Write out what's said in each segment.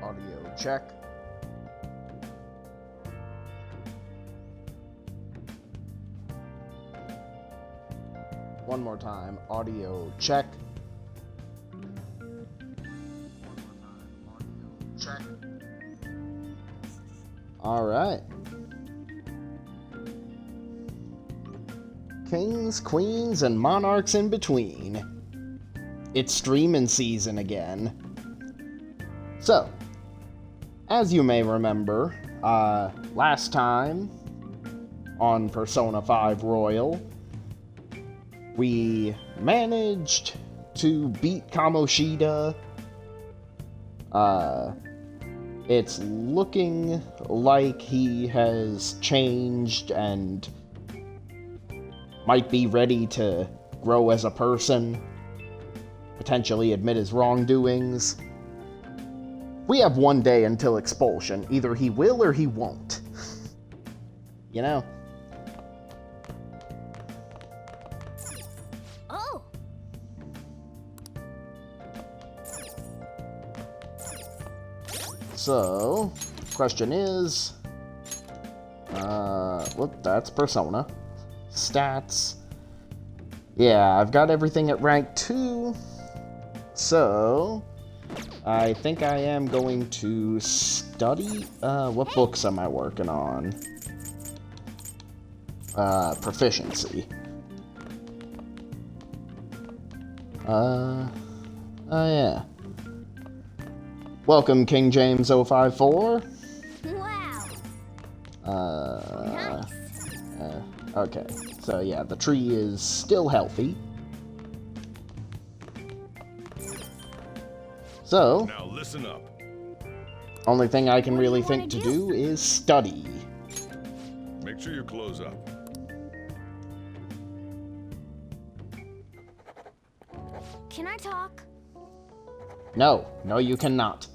Audio check. One more time. Audio check. Check. All right. Kings, queens, and monarchs in between. It's streaming season again. So, as you may remember, last time on Persona 5 Royal, we managed to beat Kamoshida. It's looking like he has changed and might be ready to grow as a person, potentially admit his wrongdoings. We have one day until expulsion. Either he will or he won't. You know? Oh! So, question is... that's Persona. Stats. Yeah, I've got everything at rank 2. So, I think I am going to study. What books am I working on? Proficiency. Oh yeah. Welcome, King James 054. Wow! Nice. Okay. So yeah, the tree is still healthy. So, now listen up. Only thing I can What do really you think wanna to do? do is study. Make sure you close up. Can I talk? No, you cannot.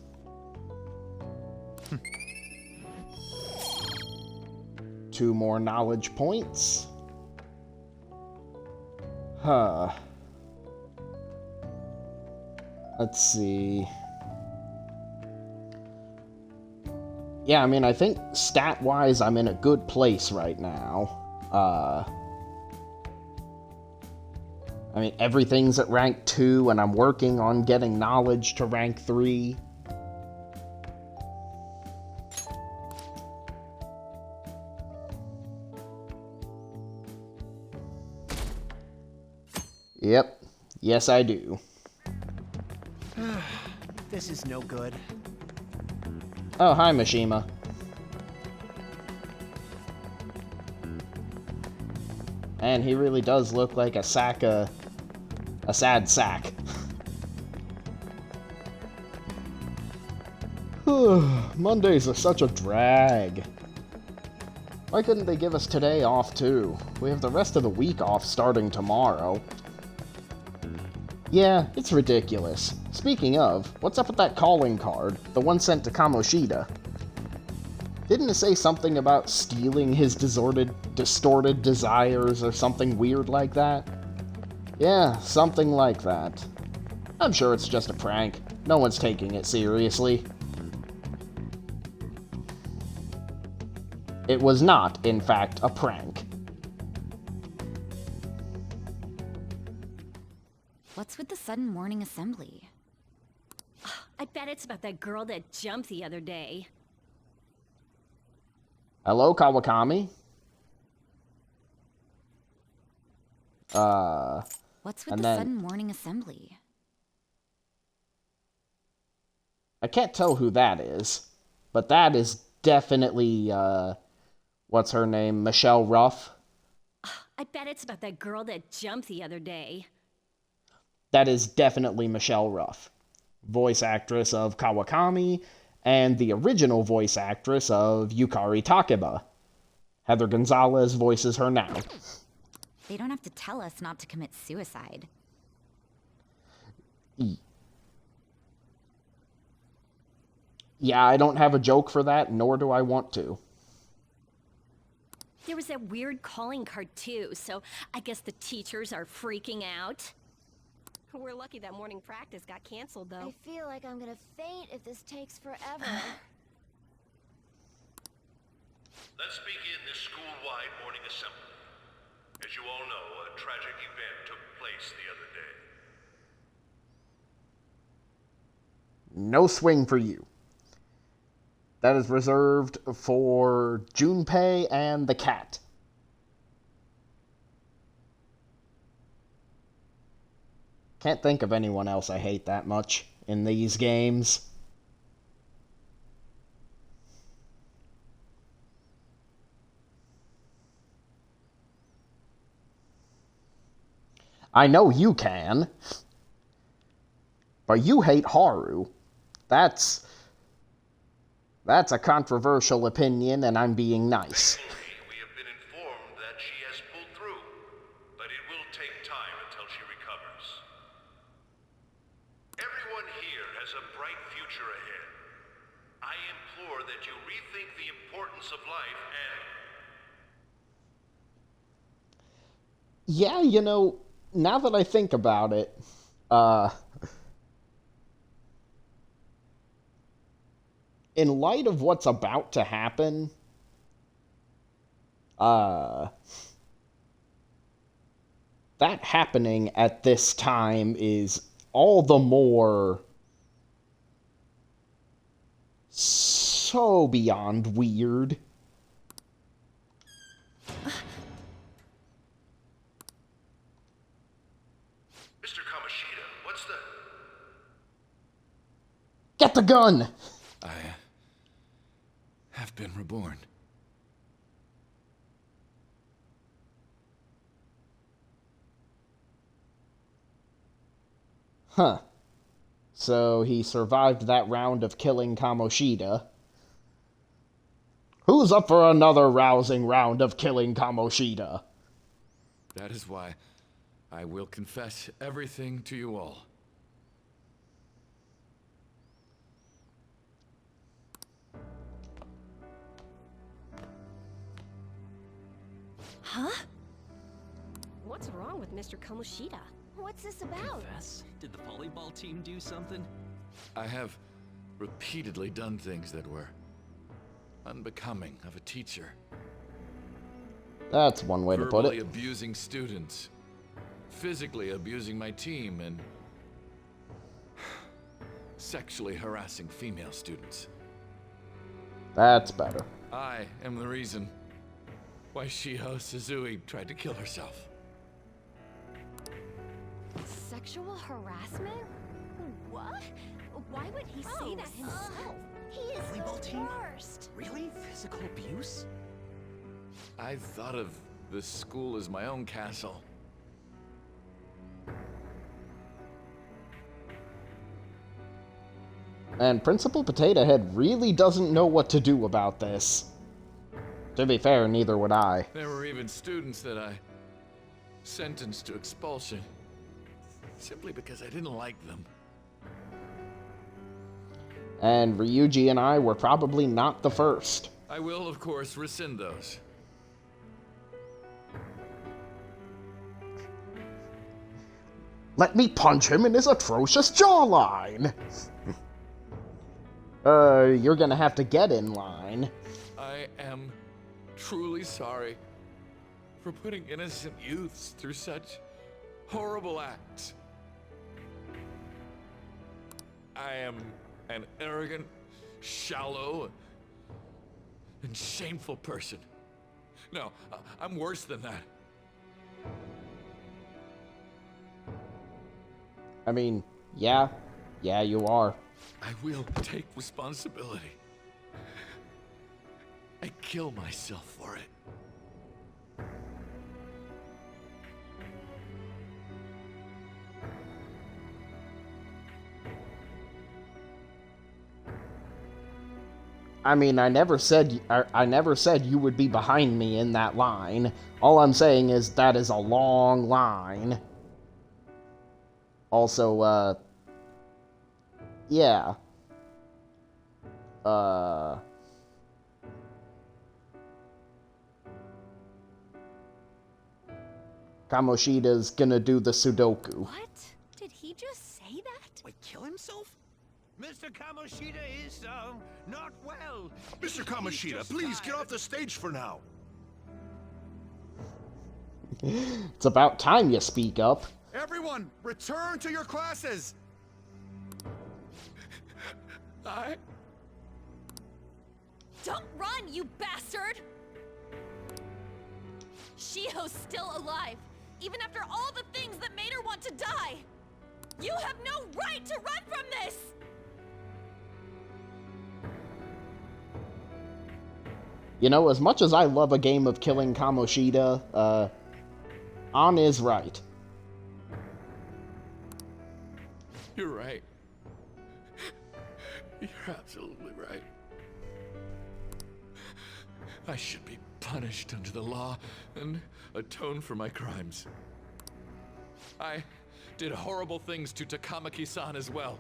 2 more knowledge points. Huh. Let's see. Yeah, I mean, I think stat-wise I'm in a good place right now. I mean, everything's at rank 2, and I'm working on getting knowledge to rank 3. Yep. Yes, I do. This is no good. Oh, hi, Mishima. And he really does look like a sad sack. Mondays are such a drag. Why couldn't they give us today off too? We have the rest of the week off starting tomorrow. Yeah, it's ridiculous. Speaking of, what's up with that calling card? The one sent to Kamoshida. Didn't it say something about stealing his distorted desires or something weird like that? Yeah, something like that. I'm sure it's just a prank. No one's taking it seriously. It was not, in fact, a prank. What's with the sudden morning assembly? I bet it's about that girl that jumped the other day. Hello, Kawakami? What's with And the then- sudden morning assembly? I can't tell who that is, but that is definitely, what's her name? Michelle Ruff? I bet it's about that girl that jumped the other day. That is definitely Michelle Ruff, voice actress of Kawakami, and the original voice actress of Yukari Takeba. Heather Gonzalez voices her now. They don't have to tell us not to commit suicide. Yeah, I don't have a joke for that, nor do I want to. There was that weird calling card too, so I guess the teachers are freaking out. We're lucky that morning practice got canceled, though. I feel like I'm gonna faint if this takes forever. Let's begin this school-wide morning assembly. As you all know, a tragic event took place the other day. No swing for you. That is reserved for Junpei and the cat. Can't think of anyone else I hate that much in these games. I know you can. But you hate Haru. That's a controversial opinion, and I'm being nice. Thankfully, we have been informed that she has pulled through, but it will take time until she recovers. Everyone here has a bright future ahead. I implore that you rethink the importance of life and... Yeah, now that I think about it, in light of what's about to happen, that happening at this time is all the more so beyond weird. Mr. Kamoshida, what's the... Get the gun! I have been reborn. Huh. So he survived that round of killing Kamoshida. Who's up for another rousing round of killing Kamoshida? That is why I will confess everything to you all. Huh? What's wrong with Mr. Kamoshida? What's this about? Confess? Did the volleyball team do something? I have repeatedly done things that were unbecoming of a teacher. That's one way to put Verbally it. abusing students, physically abusing my team, and sexually harassing female students. That's better. I am the reason why Shiho Suzui tried to kill herself. Sexual harassment? What? Why would he say that himself? He is Volleyball the team? worst. Really? Physical abuse? I thought of this school as my own castle. And Principal Potato Head really doesn't know what to do about this. To be fair, neither would I. There were even students that I sentenced to expulsion simply because I didn't like them. And Ryuji and I were probably not the first. I will, of course, rescind those. Let me punch him in his atrocious jawline! You're gonna have to get in line. I am truly sorry for putting innocent youths through such horrible acts. I am an arrogant, shallow, and shameful person. No, I'm worse than that. I mean, yeah, you are. I will take responsibility. I kill myself for it. I mean, I never said you would be behind me in that line. All I'm saying is that is a long line. Also, yeah. Kamoshida's gonna do the Sudoku. What? Did he kill himself? Mr. Kamoshida is, not well. Mr. Kamoshida, please get off the stage for now. It's about time you speak up. Everyone, return to your classes! Don't run, you bastard! Shiho's still alive, even after all the things that made her want to die! You have no right to run from this! You know, as much as I love a game of killing Kamoshida, An is right. You're right. You're absolutely right. I should be punished under the law and atone for my crimes. I did horrible things to Takamaki-san as well.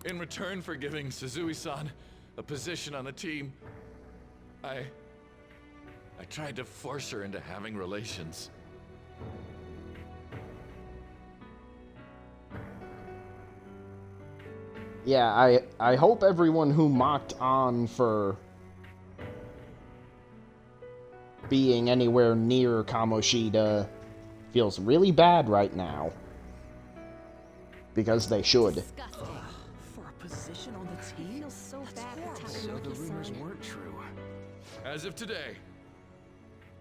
In return for giving Suzui-san a position on the team, I tried to force her into having relations. Yeah, I hope everyone who mocked An for being anywhere near Kamoshida feels really bad right now. Because they should. Disgusting. For a position on the team? Feels so bad for So the rumors Takamaki-san. weren't true. As of today,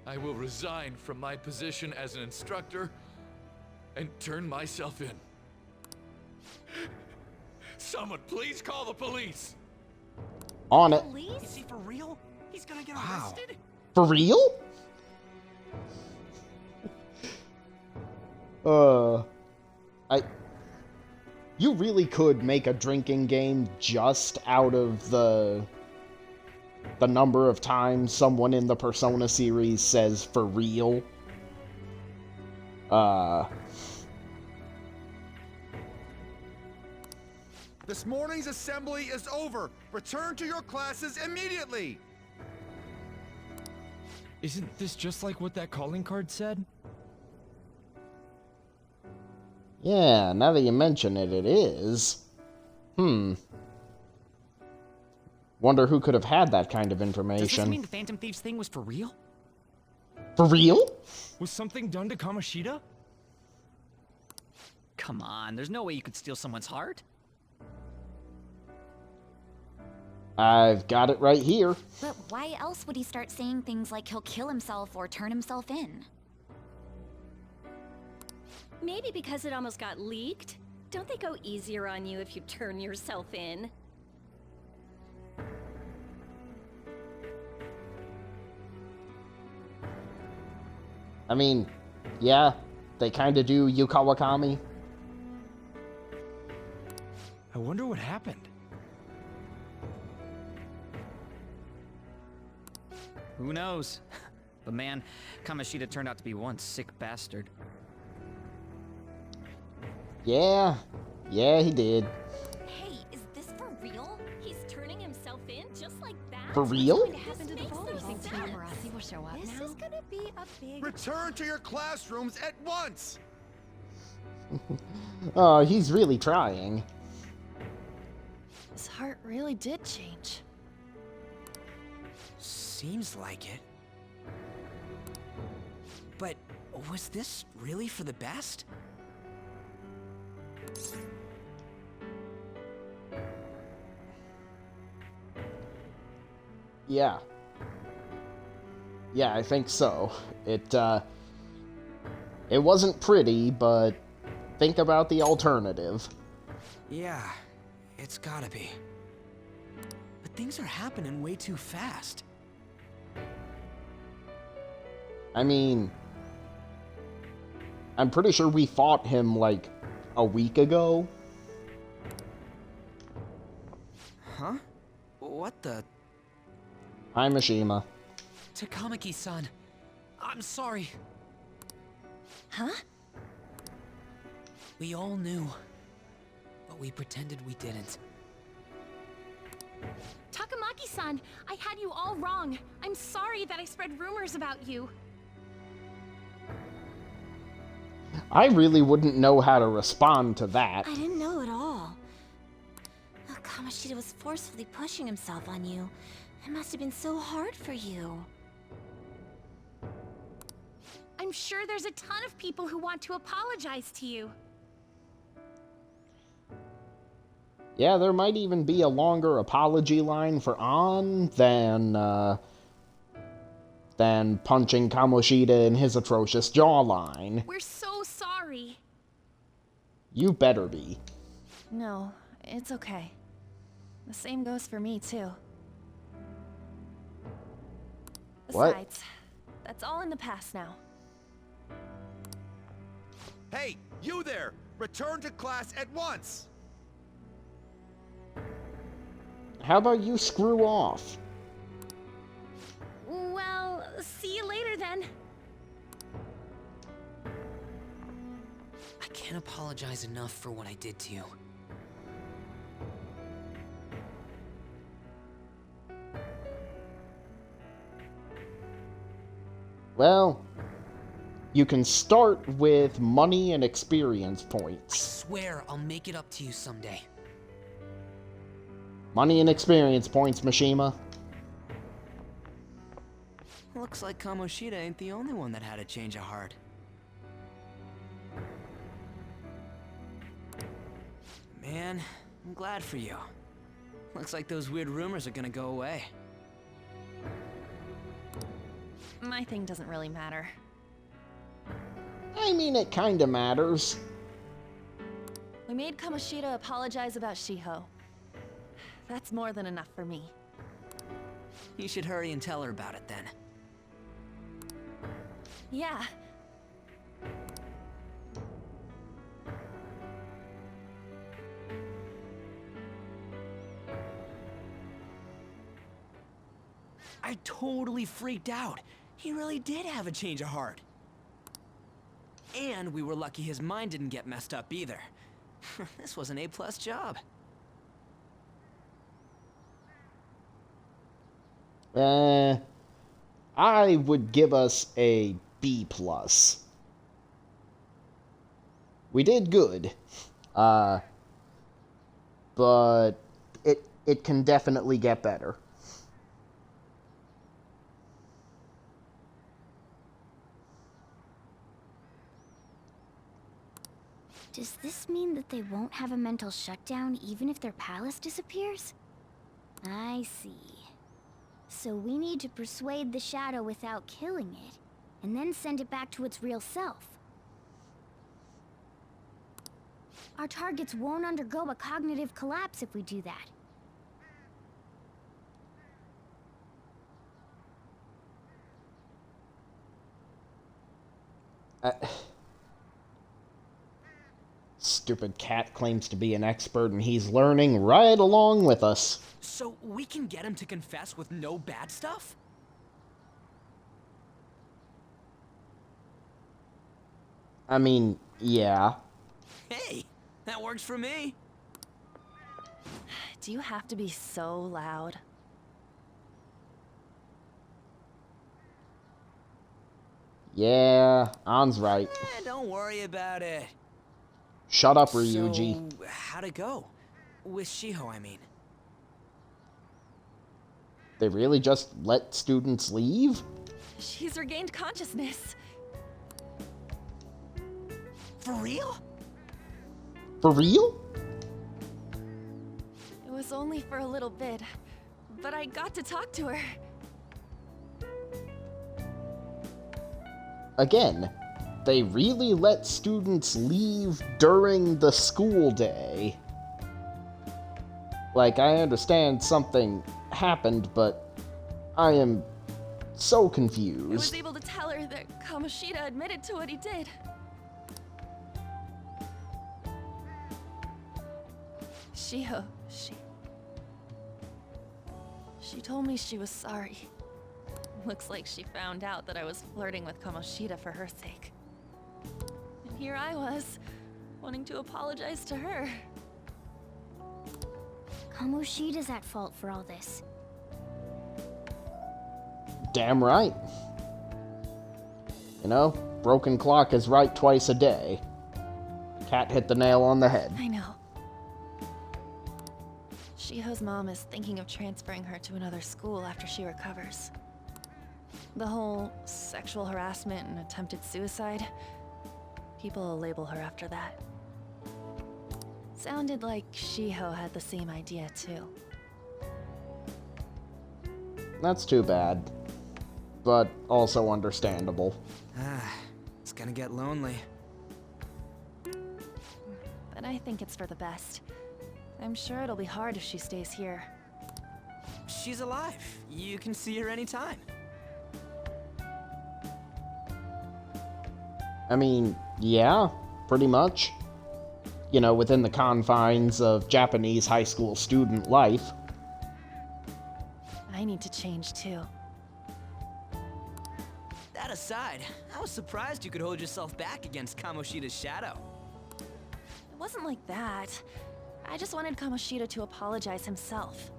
I will resign from my position as an instructor and turn myself in. Someone please call the police! On it. Is Police? he for real? He's gonna get Wow. arrested? For real? You really could make a drinking game just out of the number of times someone in the Persona series says for real. This morning's assembly is over. Return to your classes immediately! Isn't this just like what that calling card said? Yeah, now that you mention it, it is. Wonder who could have had that kind of Does this information. mean the Phantom Thieves thing was for real? For real? Was something done to Kamoshida? Come on, there's no way you could steal someone's heart. I've got it right here. But why else would he start saying things like he'll kill himself or turn himself in? Maybe because it almost got leaked? Don't they go easier on you if you turn yourself in? I mean, yeah, they kinda do Yukawa Kami. I wonder what happened. Who knows? But man, Kamoshida turned out to be one sick bastard. Yeah, he did. Hey, is this for real? He's turning himself in just like that? For real? What's going to happen to the Makes vote? no You think sense. Tamarasi will show up This now? is gonna be a big... Return to your classrooms at once! Oh, he's really trying. His heart really did change. Seems like it. But was this really for the best? Yeah. Yeah, I think so. It wasn't pretty, but think about the alternative. Yeah, it's gotta be. But things are happening way too fast. I mean, I'm pretty sure we fought him, like, a week ago. Huh? What the... Hi, Mishima. Takamaki-san, I'm sorry. Huh? We all knew, but we pretended we didn't. Takamaki-san, I had you all wrong. I'm sorry that I spread rumors about you. I really wouldn't know how to respond to that. I didn't know at all. Kamoshida was forcefully pushing himself on you. It must have been so hard for you. I'm sure there's a ton of people who want to apologize to you. Yeah, there might even be a longer apology line for An than punching Kamoshida in his atrocious jawline. We're so sorry. You better be. No, it's okay. The same goes for me, too. What? Besides, that's all in the past now. Hey, you there! Return to class at once! How about you screw off? Well, see you later then. I can't apologize enough for what I did to you. Well, you can start with money and experience I points. swear I'll make it up to you someday. Money and experience points, Mishima. Looks like Kamoshida ain't the only one that had a change of heart. Man, I'm glad for you. Looks like those weird rumors are gonna go away. My thing doesn't really matter. I mean, it kinda matters. We made Kamoshida apologize about Shiho. That's more than enough for me. You should hurry and tell her about it then. Yeah. I totally freaked out. He really did have a change of heart. And we were lucky his mind didn't get messed up either. This was an A+ job. I would give us a B+. We did good. But it can definitely get better. Does this mean that they won't have a mental shutdown even if their palace disappears? I see. So we need to persuade the shadow without killing it, and then send it back to its real self. Our targets won't undergo a cognitive collapse if we do that. Stupid cat claims to be an expert, and he's learning right along with us. So we can get him to confess with no bad stuff? I mean, yeah. Hey, that works for me. Do you have to be so loud? Yeah, An's right. Don't worry about it. Shut up, Ryuji. So, how'd it go? With Shiho, I mean. They really just let students leave? She's regained consciousness. For real? For real? It was only for a little bit, but I got to talk to her. Again, they really let students leave during the school day. Like, I understand something happened, but I am so I was confused. able to tell her that Kamoshida admitted to what he did. Shiho, she told me she was sorry. Looks like she found out that I was flirting with Kamoshida for her sake. And here I was, wanting to apologize to her. Kamoshida's at fault for all this. Damn right. You know, broken clock is right twice a day. Cat hit the nail on the head. I know. Shiho's mom is thinking of transferring her to another school after she recovers. The whole sexual harassment and attempted suicide, people will label her after that. Sounded like Shiho had the same idea too. That's too bad. But also understandable. It's gonna get lonely. But I think it's for the best. I'm sure it'll be hard if she stays here. She's alive. You can see her anytime. I mean, yeah, pretty much. You know, within the confines of Japanese high school student life. I need to change too. That aside, I was surprised you could hold yourself back against Kamoshida's shadow. It wasn't like that. I just wanted Kamoshida to apologize himself.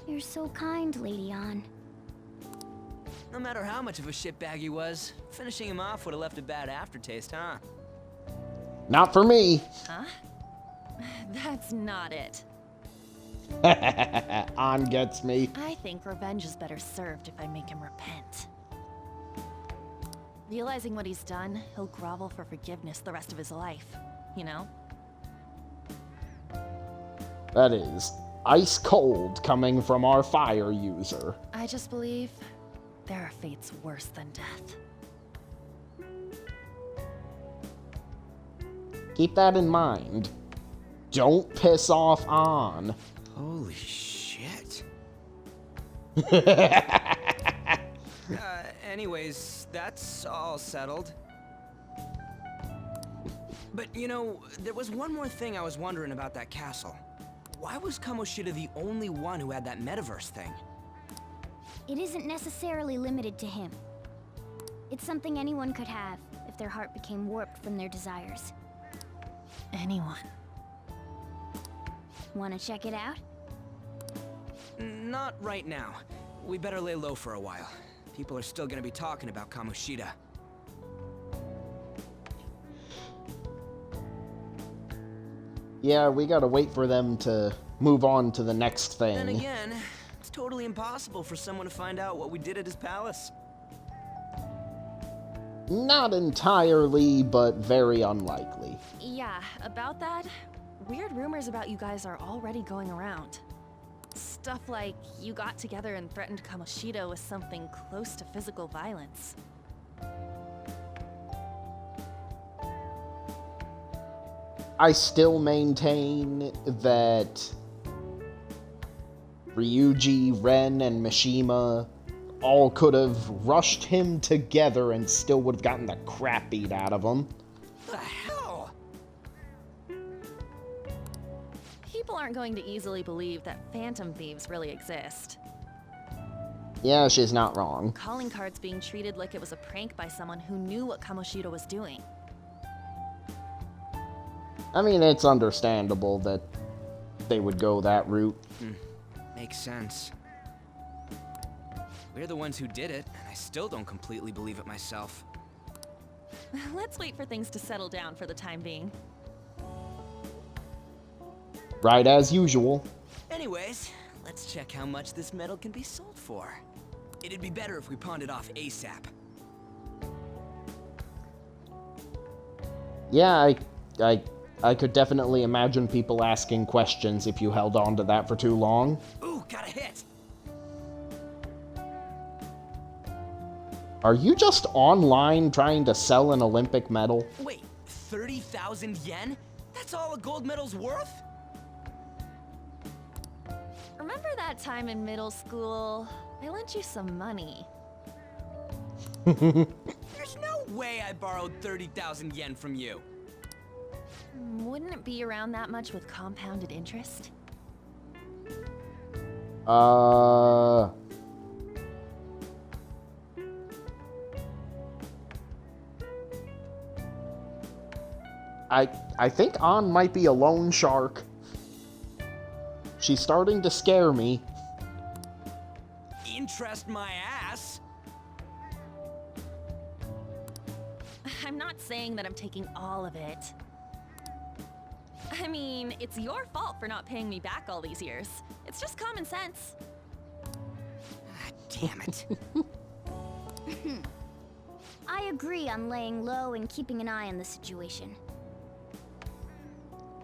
You're so kind, Lady Ann. No matter how much of a shitbag he was, finishing him off would have left a bad aftertaste, huh? Not for me. Huh? That's not it. An gets me. I think revenge is better served if I make him repent. Realizing what he's done, he'll grovel for forgiveness the rest of his life, you know? That is ice cold coming from our fire user. I just believe there are fates worse than death. Keep that in mind. Don't piss off An. Holy shit. Anyways, that's all settled. But you know, there was one more thing I was wondering about that castle. Why was Kamoshida the only one who had that metaverse thing? It isn't necessarily limited to him. It's something anyone could have if their heart became warped from their desires. Anyone. Want to check it out? Not right now. We better lay low for a while. People are still gonna be talking about Kamoshida. Yeah, we gotta wait for them to move on to the next thing. Then again, it's totally impossible for someone to find out what we did at his palace. Not entirely, but very unlikely. Yeah, about that, weird rumors about you guys are already going around. Stuff like you got together and threatened Kamoshida with something close to physical violence. I still maintain that Ryuji, Ren, and Mishima all could have rushed him together and still would have gotten the crap beat out of him. The hell? People aren't going to easily believe that phantom thieves really exist. Yeah, she's not wrong. Calling cards being treated like it was a prank by someone who knew what Kamoshida was doing. I mean, it's understandable that they would go that route. Makes sense. We're the ones who did it, and I still don't completely believe it myself. Let's wait for things to settle down for the time being. Right as usual. Anyways, let's check how much this metal can be sold for. It'd be better if we pawned it off ASAP. Yeah, I could definitely imagine people asking questions if you held on to that for too long. Ooh, got a hit! Are you just online trying to sell an Olympic medal? Wait, 30,000 yen? That's all a gold medal's worth? Remember that time in middle school? I lent you some money. There's no way I borrowed 30,000 yen from you. Wouldn't it be around that much with compounded interest? I think An might be a loan shark. She's starting to scare me. Interest my ass? I'm not saying that I'm taking all of it. I mean, it's your fault for not paying me back all these years. It's just common sense. Ah, damn it. I agree on laying low and keeping an eye on the situation.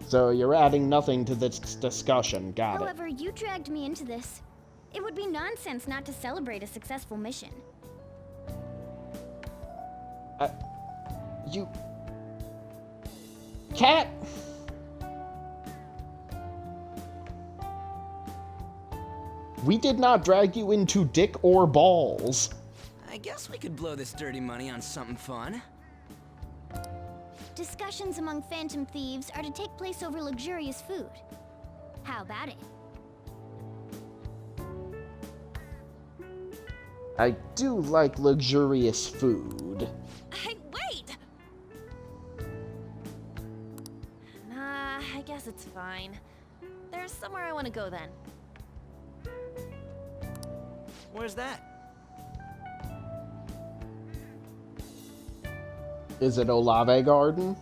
So you're adding nothing to this discussion, got it. However, you dragged me into this. It would be nonsense not to celebrate a successful mission. You... Cat! We did not drag you into dick or balls. I guess we could blow this dirty money on something fun. Discussions among phantom thieves are to take place over luxurious food. How about it? I do like luxurious food. Hey, wait! Nah, I guess it's fine. There's somewhere I want to go then. Where's that? Is it Olave Garden?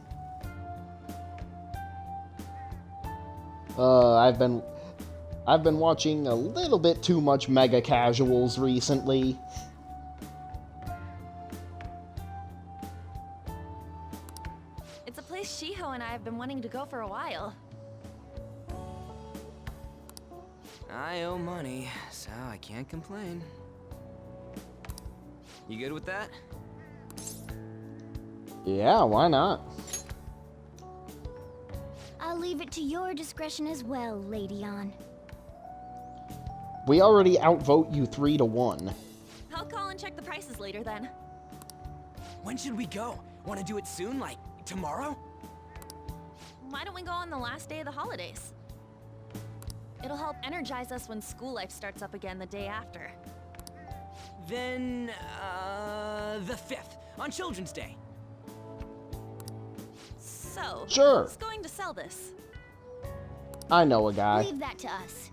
I've been watching a little bit too much Mega Casuals recently. It's a place Shiho and I have been wanting to go for a while. I owe money, so I can't complain. You good with that? Yeah, why not? I'll leave it to your discretion as well, Lady On. We already outvote you 3-1. I'll call and check the prices later then. When should we go? Want to do it soon, like tomorrow? Why don't we go on the last day of the holidays? It'll help energize us when school life starts up again the day after. Then, the 5th, on Children's Day. So, Sure. who's going to sell this? I know a guy. Leave that to us.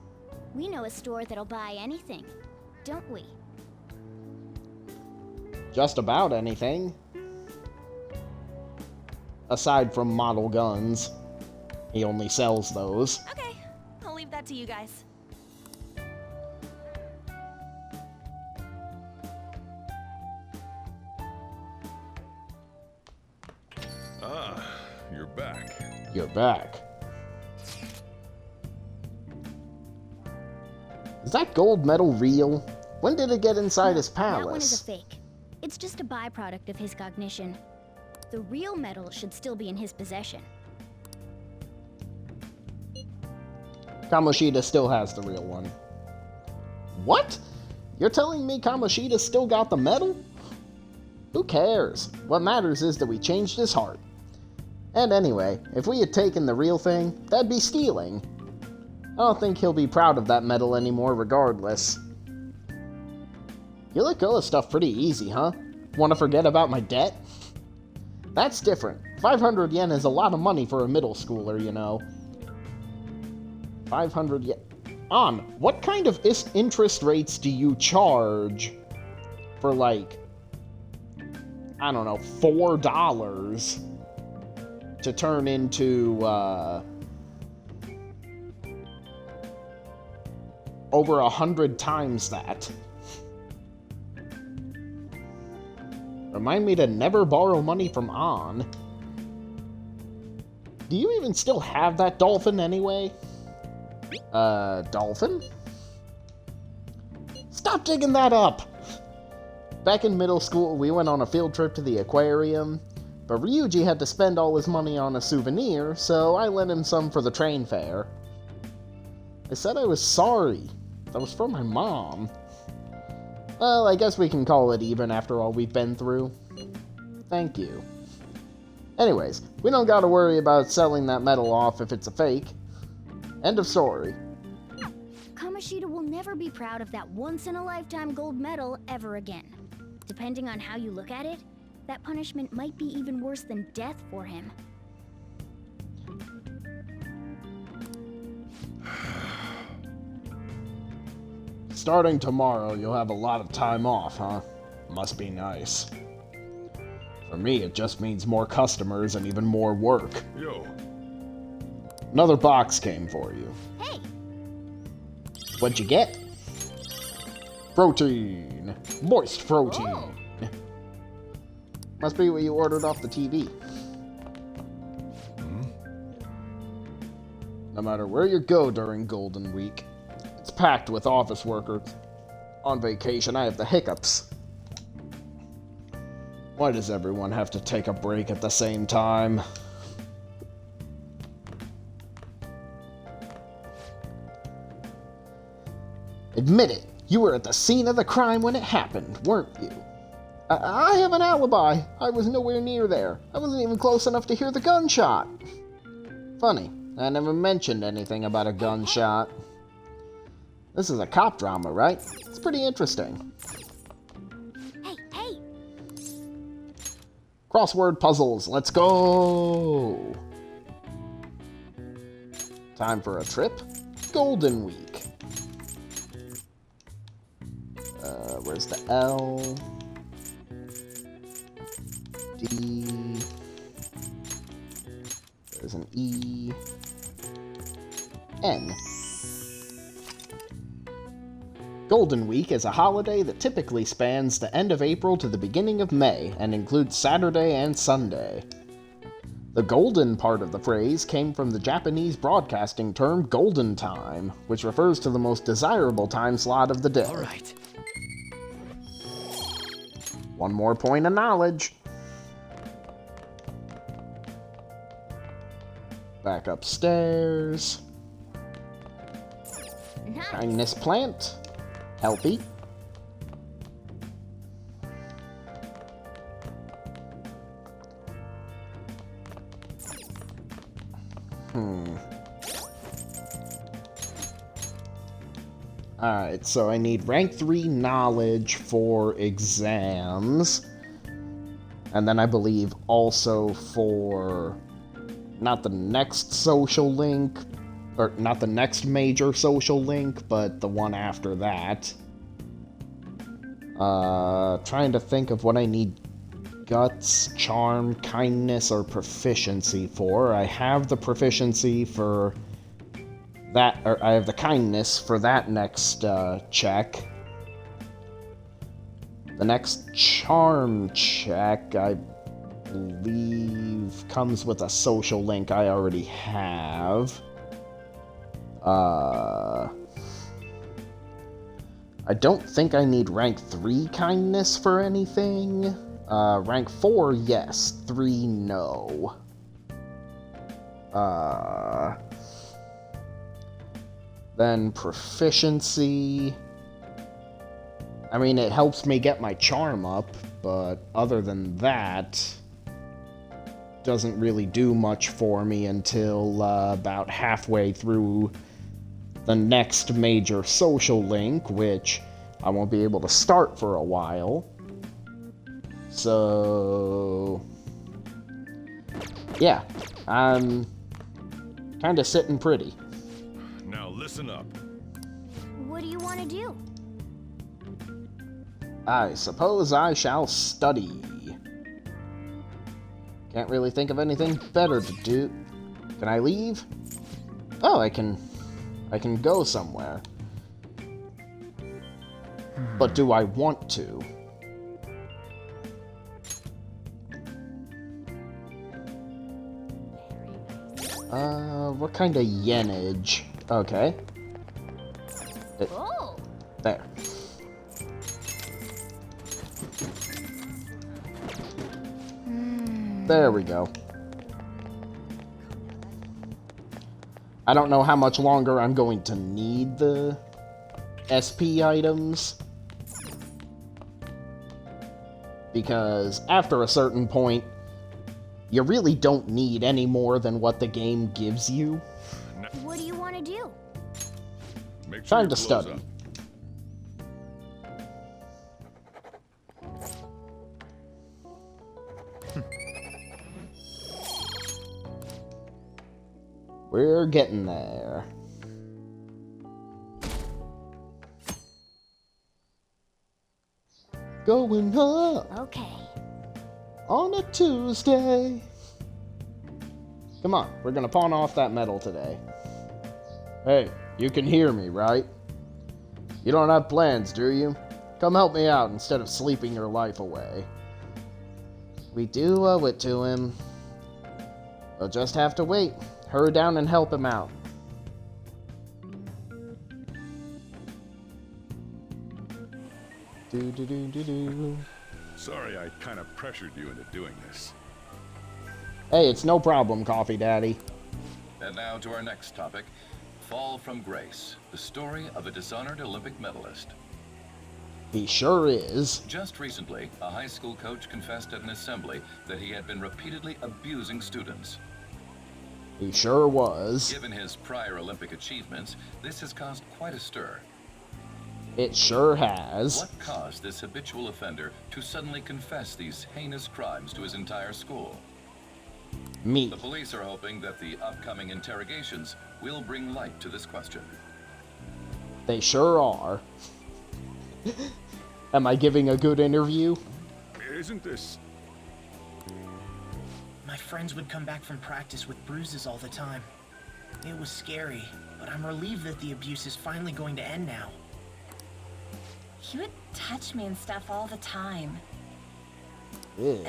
We know a store that'll buy anything, don't we? Just about anything. Aside from model guns. He only sells those. Okay, I'll leave that to you guys. Ah, you're back. You're back. Is that gold medal real? When did it get inside his palace? That one is a fake. It's just a byproduct of his cognition. The real medal should still be in his possession. Kamoshida still has the real one. What? You're telling me Kamoshida still got the medal? Who cares? What matters is that we changed his heart. And anyway, if we had taken the real thing, that'd be stealing. I don't think he'll be proud of that medal anymore regardless. You let go of stuff pretty easy, huh? Want to forget about my debt? That's different. 500 yen is a lot of money for a middle schooler, you know. 500 yen. What kind of interest rates do you charge for, like, I don't know, $4 to turn into, over 100 times that? Remind me to never borrow money from On. Do you even still have that dolphin anyway? Dolphin? Stop digging that up! Back in middle school, we went on a field trip to the aquarium, but Ryuji had to spend all his money on a souvenir, so I lent him some for the train fare. I said I was sorry. That was from my mom. Well, I guess we can call it even after all we've been through. Thank you. Anyways, we don't gotta worry about selling that medal off if it's a fake. End of story. Kamoshida will never be proud of that once-in-a-lifetime gold medal ever again. Depending on how you look at it, that punishment might be even worse than death for him. Starting tomorrow, you'll have a lot of time off, huh? Must be nice. For me, it just means more customers and even more work. Yo, Another box came for you. Hey, What'd you get? Protein. Moist protein. Oh. Must be what you ordered off the TV. No matter where you go during Golden Week, it's packed with office workers. On vacation, I have the hiccups. Why does everyone have to take a break at the same time? Admit it, you were at the scene of the crime when it happened, weren't you? I have an alibi. I was nowhere near there. I wasn't even close enough to hear the gunshot. Funny, I never mentioned anything about a gunshot. This is a cop drama, right? It's pretty interesting. hey. Crossword puzzles, let's go! Time for a trip? Golden Week. Where's the L? D. There's an E. N. Golden Week is a holiday that typically spans the end of April to the beginning of May and includes Saturday and Sunday. The golden part of the phrase came from the Japanese broadcasting term golden time, which refers to the most desirable time slot of the day. All right. One more point of knowledge. Back upstairs. Nice. Kindness plant. Healthy. Alright, so I need rank 3 knowledge for exams. And then I believe also for not the next social link, or not the next major social link, but the one after that. Trying to think of what I need guts, charm, kindness, or proficiency for. I have the proficiency for that, or I have the kindness for that next check. The next charm check, I believe, comes with a social link I already have. I don't think I need rank 3 kindness for anything. Rank 4, yes. 3, no. Then proficiency. I mean, it helps me get my charm up, but other than that, doesn't really do much for me until about halfway through the next major social link, which I won't be able to start for a while. So yeah, I'm kind of sitting pretty. Now listen up. What do you want to do? I suppose I shall study. Can't really think of anything better to do. Can I leave? Oh, I can go somewhere. But do I want to? What kind of yenage? Okay. Oh, There. There we go. I don't know how much longer I'm going to need the SP items. Because after a certain point, you really don't need any more than what the game gives you. what do you want to do? Make sure Time your to clothes study. up. We're getting there. Going up Okay. on a Tuesday. Come on, we're gonna pawn off that medal today. Hey, you can hear me, right? You don't have plans, do you? Come help me out instead of sleeping your life away. We do owe it to him. We'll just have to wait. Hurry down and help him out. Do. Sorry I kind of pressured you into doing this. Hey, it's no problem, Coffee Daddy. And now to our next topic, Fall from Grace, the story of a dishonored Olympic medalist. He sure is. Just recently, a high school coach confessed at an assembly that he had been repeatedly abusing students. He sure was. Given his prior Olympic achievements, this has caused quite a stir. It sure has. What caused this habitual offender to suddenly confess these heinous crimes to his entire school? Me. The police are hoping that the upcoming interrogations will bring light to this question. They sure are. Am I giving a good interview? Isn't this... My friends would come back from practice with bruises all the time. It was scary, but I'm relieved that the abuse is finally going to end now. He would touch me and stuff all the time. Ew.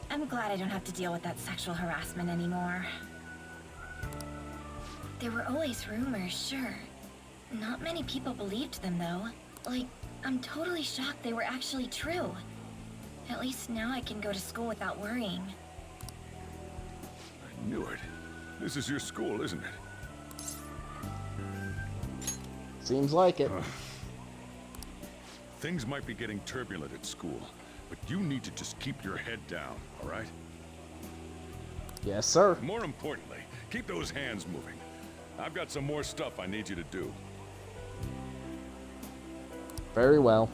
I'm glad I don't have to deal with that sexual harassment anymore. There were always rumors, sure. Not many people believed them, though. Like, I'm totally shocked they were actually true. At least now I can go to school without worrying. I knew it. This is your school, isn't it? Seems like it. Things might be getting turbulent at school, but you need to just keep your head down, all right? Yes, sir. More importantly, keep those hands moving. I've got some more stuff I need you to do. Very well.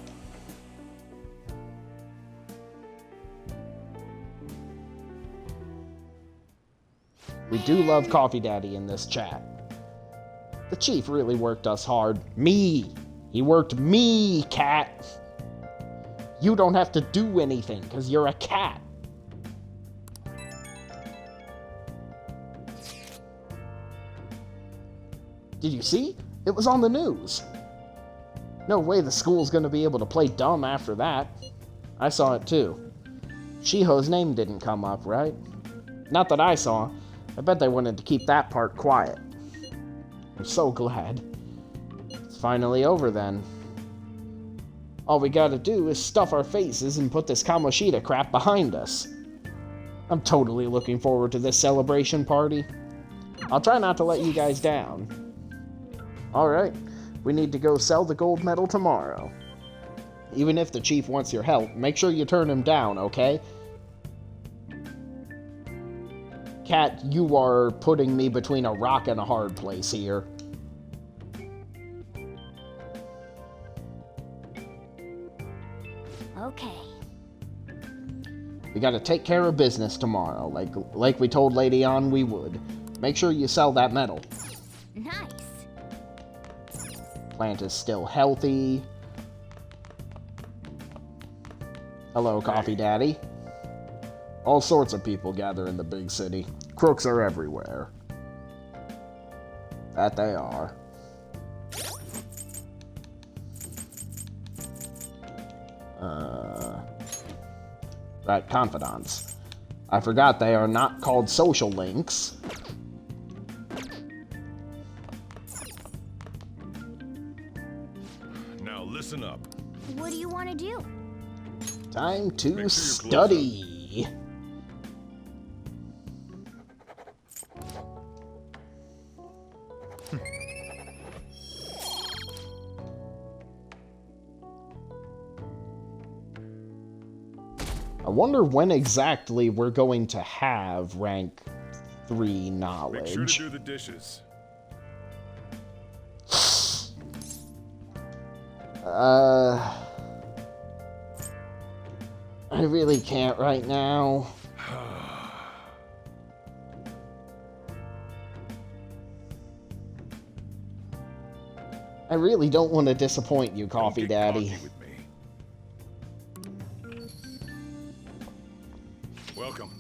We do love Coffee Daddy in this chat. The chief really worked us hard. Me! He worked me, cat! You don't have to do anything, because you're a cat. Did you see? It was on the news. No way the school's gonna be able to play dumb after that. I saw it too. Shiho's name didn't come up, right? Not that I saw. I bet they wanted to keep that part quiet. I'm so glad. It's finally over then. All we gotta do is stuff our faces and put this Kamoshida crap behind us. I'm totally looking forward to this celebration party. I'll try not to let you guys down. Alright, we need to go sell the gold medal tomorrow. Even if the chief wants your help, make sure you turn him down, okay? Cat, you are putting me between a rock and a hard place here. Okay. We gotta take care of business tomorrow, like we told Lady An we would. Make sure you sell that medal. Nice. Plant is still healthy. Hello, Coffee Daddy. All sorts of people gather in the big city. Crooks are everywhere. That they are. Right, confidants. I forgot they are not called social links. Now listen up. What do you want to do? Time to Make sure you're study. I wonder when exactly we're going to have rank 3 knowledge. Make sure to do the dishes. I really can't right now. I really don't want to disappoint you, Coffee Daddy. Coffee with me. Welcome.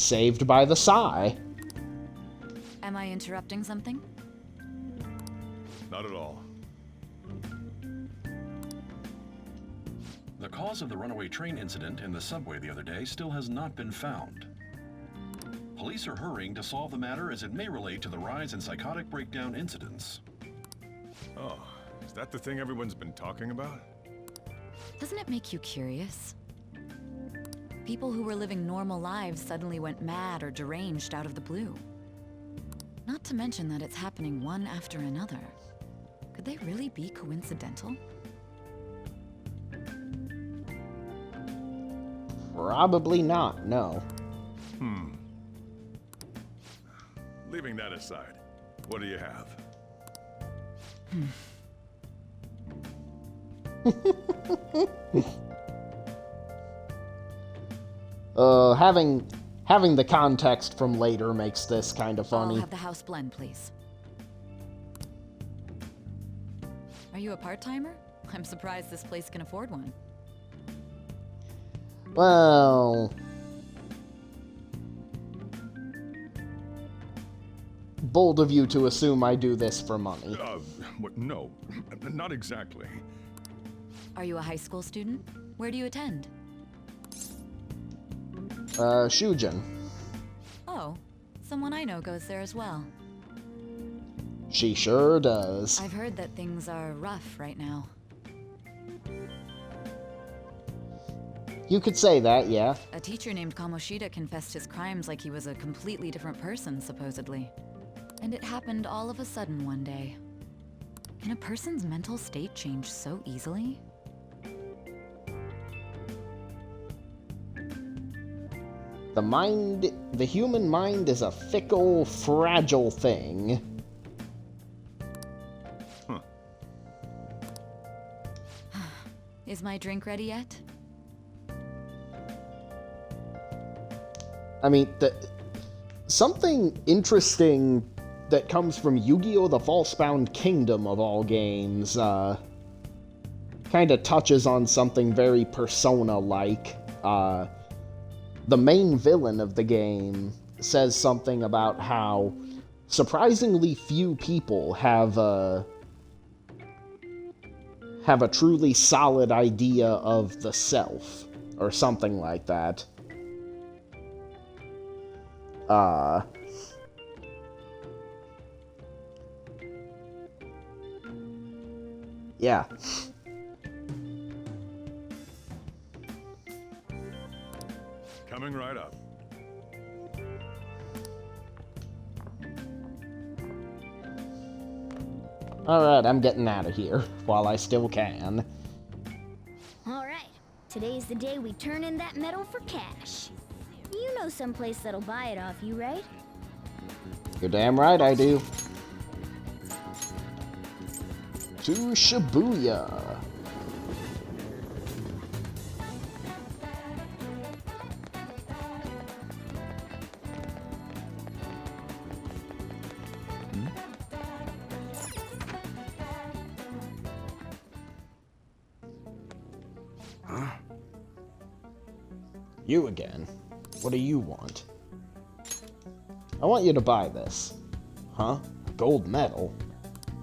saved by the Psy. Am I interrupting something? Not at all. The cause of the runaway train incident in the subway the other day still has not been found. Police are hurrying to solve the matter as it may relate to the rise in psychotic breakdown incidents. Oh, is that the thing everyone's been talking about? Doesn't it make you curious? People who were living normal lives suddenly went mad or deranged out of the blue. Not to mention that it's happening one after another. Could they really be coincidental? Probably not, no. Leaving that aside, what do you have? Having the context from later makes this kind of funny. I'll have the house blend, please. Are you a part-timer? I'm surprised this place can afford one. Well... bold of you to assume I do this for money. No, not exactly. Are you a high school student? Where do you attend? Shujin. Oh, someone I know goes there as well. She sure does. I've heard that things are rough right now. You could say that, yeah. A teacher named Kamoshida confessed his crimes like he was a completely different person, supposedly. And it happened all of a sudden one day. Can a person's mental state change so easily? The human mind is a fickle, fragile thing. Is my drink ready yet? I mean, something interesting that comes from Yu-Gi-Oh! The False-Bound Kingdom of all games, kind of touches on something very Persona-like. The main villain of the game says something about how surprisingly few people have a truly solid idea of the self, or something like that. Yeah. Coming right up. Alright, I'm getting out of here while I still can. Alright, today's the day we turn in that metal for cash. You know someplace that'll buy it off you, right? You're damn right I do. To Shibuya. You again. What do you want? I want you to buy this. Huh? Gold medal?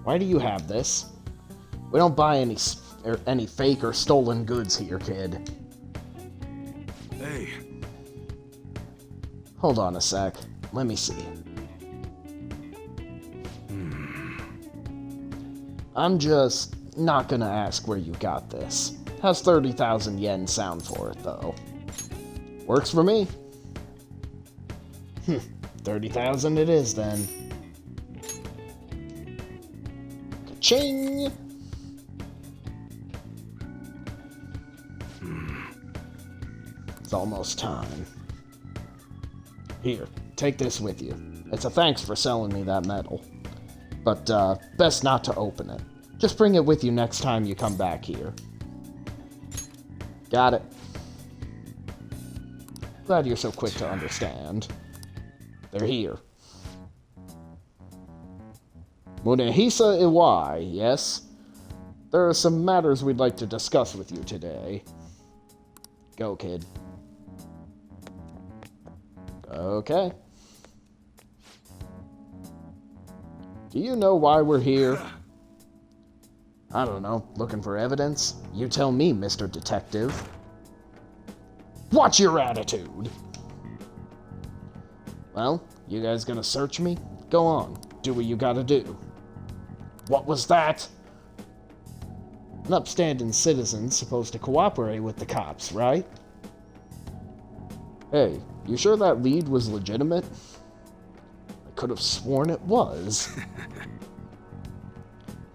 Why do you have this? We don't buy any fake or stolen goods here, kid. Hey. Hold on a sec. Let me see. I'm just not gonna ask where you got this. How's 30,000 yen sound for it, though? Works for me. 30,000 it is, then. Ka-ching! It's almost time. Here, take this with you. It's a thanks for selling me that medal. But, best not to open it. Just bring it with you next time you come back here. Got it. Glad you're so quick to understand. They're here. Munehisa Iwai, yes? There are some matters we'd like to discuss with you today. Go, kid. Okay. Do you know why we're here? I don't know. Looking for evidence? You tell me, Mr. Detective. What's your attitude? Well, you guys gonna search me? Go on. Do what you gotta do. What was that? An upstanding citizen's supposed to cooperate with the cops, right? Hey, you sure that lead was legitimate? I could have sworn it was.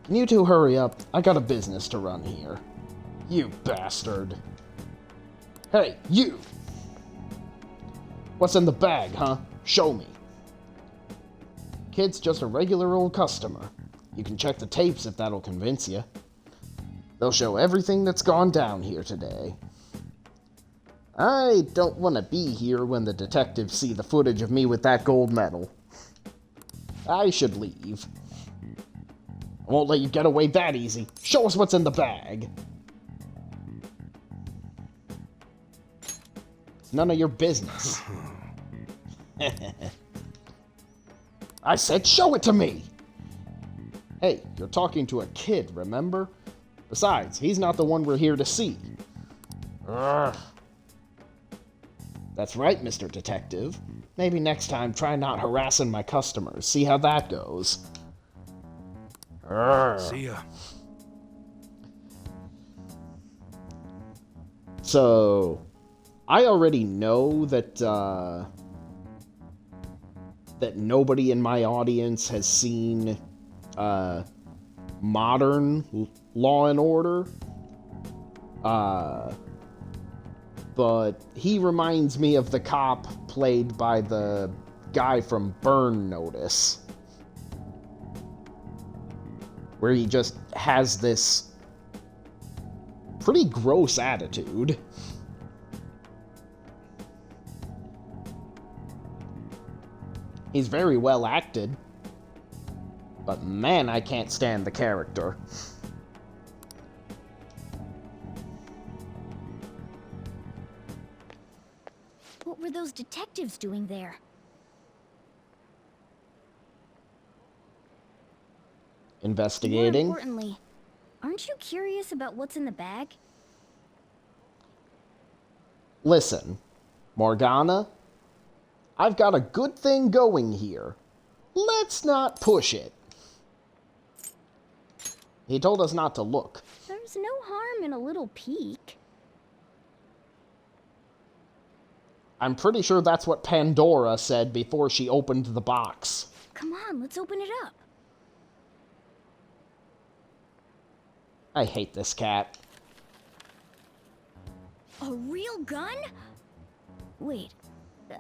Can you two hurry up? I got a business to run here. You bastard. Hey, you! What's in the bag, huh? Show me. Kid's just a regular old customer. You can check the tapes if that'll convince you. They'll show everything that's gone down here today. I don't want to be here when the detectives see the footage of me with that gold medal. I should leave. I won't let you get away that easy. Show us what's in the bag. It's none of your business. I said show it to me! Hey, you're talking to a kid, remember? Besides, he's not the one we're here to see. Ugh. That's right, Mr. Detective. Maybe next time try not harassing my customers. See how that goes. See ya. So, I already know that, that nobody in my audience has seen, modern Law and Order. But he reminds me of the cop played by the guy from Burn Notice. Where he just has this pretty gross attitude. He's very well acted. But man, I can't stand the character. What were those detectives doing there? Investigating. More importantly, aren't you curious about what's in the bag? Listen, Morgana, I've got a good thing going here. Let's not push it. He told us not to look. There's no harm in a little peek. I'm pretty sure that's what Pandora said before she opened the box. Come on, let's open it up. I hate this cat. A real gun? Wait,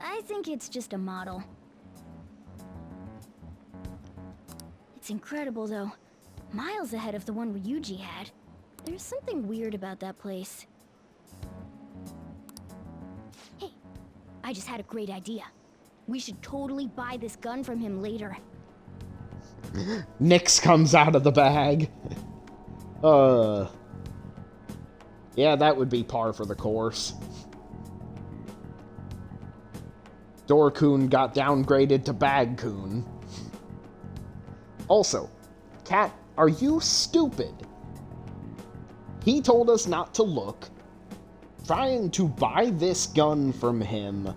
I think it's just a model. It's incredible, though. Miles ahead of the one Ryuji had. There's something weird about that place. Hey, I just had a great idea. We should totally buy this gun from him later. Nyx comes out of the bag. Yeah, that would be par for the course. Dorkun got downgraded to Bagcoon. Also, Cat, are you stupid? He told us not to look. Trying to buy this gun from him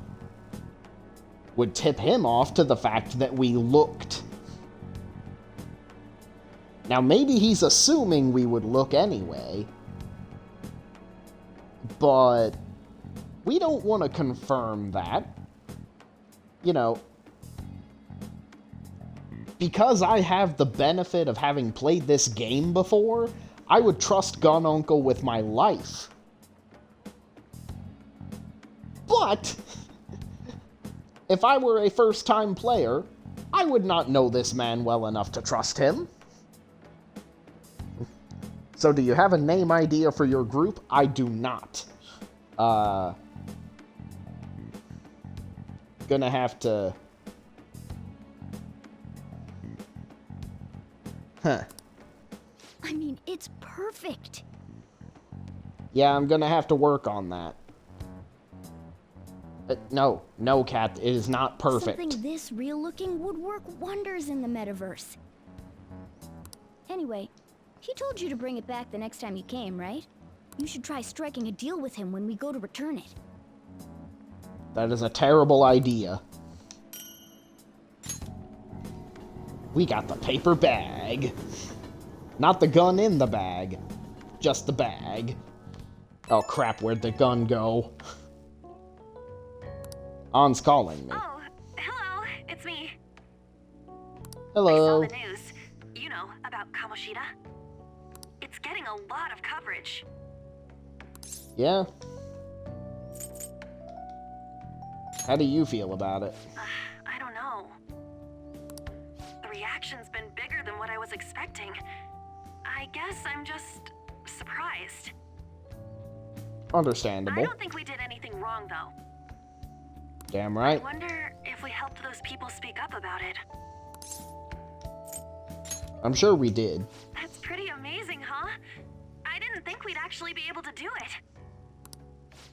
would tip him off to the fact that we looked. Now, maybe he's assuming we would look anyway, but we don't want to confirm that. You know, because I have the benefit of having played this game before, I would trust Gun Uncle with my life. But if I were a first-time player, I would not know this man well enough to trust him. So do you have a name idea for your group? I do not. Gonna have to... Huh. I mean, it's perfect. Yeah, I'm gonna have to work on that. No, Cat, it is not perfect. Something this real looking would work wonders in the metaverse. Anyway, he told you to bring it back the next time you came, right? You should try striking a deal with him when we go to return it. That is a terrible idea. We got the paper bag. Not the gun in the bag. Just the bag. Oh crap, where'd the gun go? An's calling me. Oh, hello, it's me. Hello. I saw the news. You know, about Kamoshida. It's getting a lot of coverage. Yeah? How do you feel about it? I don't know. The reaction's been bigger than what I was expecting. I guess I'm just surprised. Understandable. I don't think we did anything wrong, though. Damn right. I wonder if we helped those people speak up about it. I'm sure we did. That's pretty amazing, huh? I didn't think we'd actually be able to do it.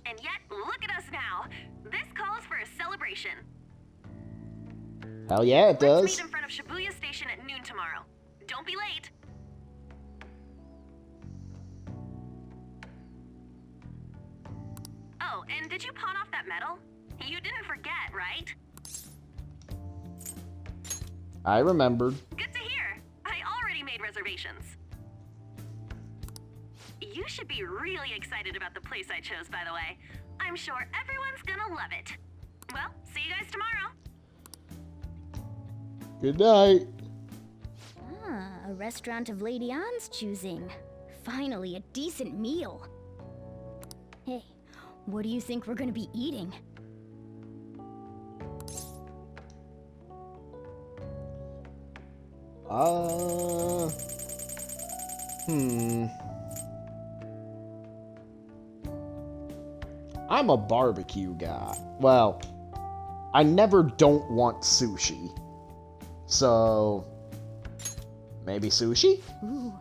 And yet, look at us now. This calls for a celebration. Hell yeah, it does. Let's meet in front of Shibuya Station at noon tomorrow. Don't be late. Oh, and did you pawn off that medal? You didn't forget, right? I remembered. Good to hear. I already made reservations. You should be really excited about the place I chose, by the way. I'm sure everyone's gonna love it. Well, see you guys tomorrow. Good night. Ah, a restaurant of Lady Anne's choosing. Finally, a decent meal. Hey, what do you think we're gonna be eating? I'm a barbecue guy. Well, I never don't want sushi. So, maybe sushi? Ooh,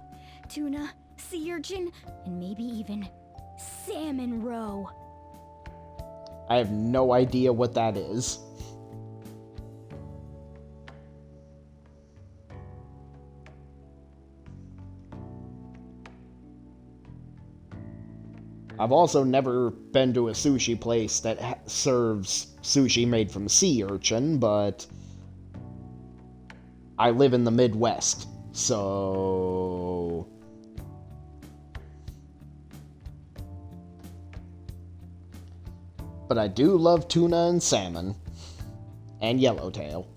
tuna, sea urchin, and maybe even salmon roe. I have no idea what that is. I've also never been to a sushi place that serves sushi made from sea urchin, but I live in the Midwest, so... But I do love tuna and salmon, and yellowtail.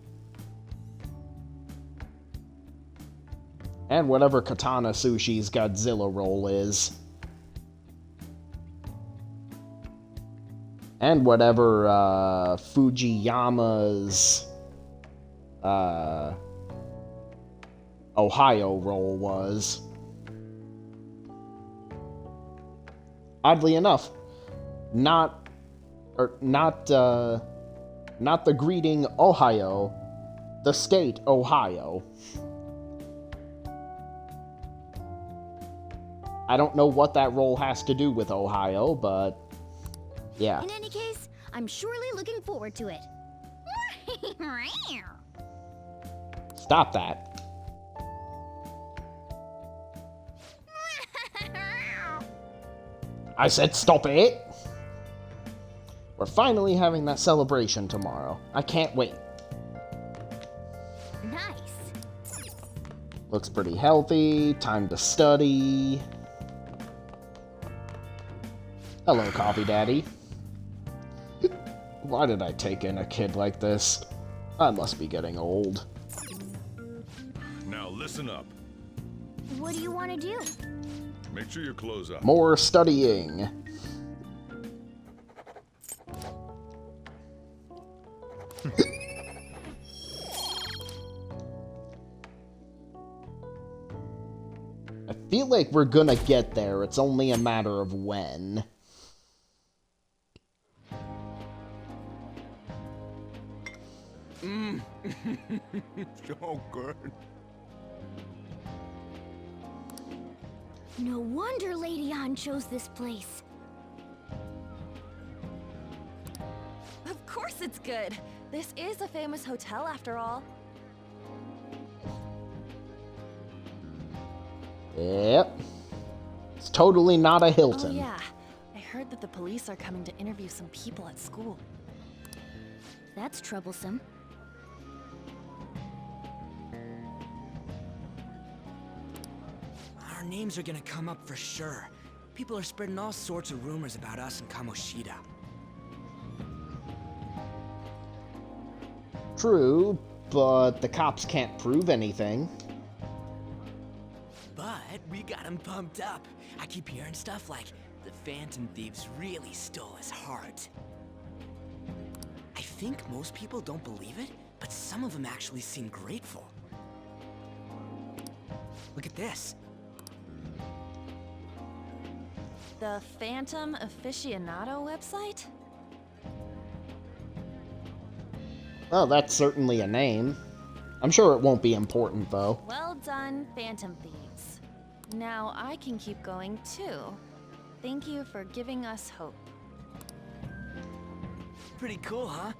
And whatever Katana Sushi's Godzilla roll is. And whatever Fujiyama's Ohio roll was. Oddly enough, not the greeting Ohio, the state Ohio. I don't know what that roll has to do with Ohio, but yeah. In any case, I'm surely looking forward to it. Stop that. I said stop it! We're finally having that celebration tomorrow. I can't wait. Nice. Looks pretty healthy. Time to study. Hello, Coffee Daddy. Why did I take in a kid like this? I must be getting old. Now listen up. What do you want to do? Make sure your clothes up. More studying. I feel like we're gonna get there. It's only a matter of when. So good. No wonder Lady Anne chose this place. it's good. This is a famous hotel after all. Yep. It's totally not a Hilton. Oh yeah, I heard that the police are coming to interview some people at school. That's troublesome. Our names are gonna come up for sure. People are spreading all sorts of rumors about us and Kamoshida. True, but the cops can't prove anything. But we got him pumped up. I keep hearing stuff like the Phantom Thieves really stole his heart. I think most people don't believe it, but some of them actually seem grateful. Look at this. The Phantom Aficionado website? Well, that's certainly a name. I'm sure it won't be important, though. Well done, Phantom Thieves. Now I can keep going too. Thank you for giving us hope. Pretty cool, huh?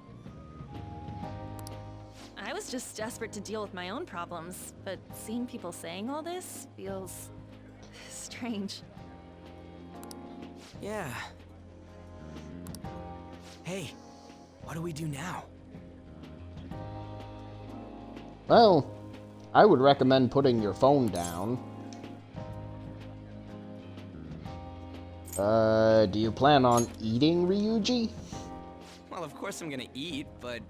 I was just desperate to deal with my own problems, but seeing people saying all this feels strange. Yeah. Hey, what do we do now? Well, I would recommend putting your phone down. Do you plan on eating, Ryuji? Well, of course I'm gonna eat, but...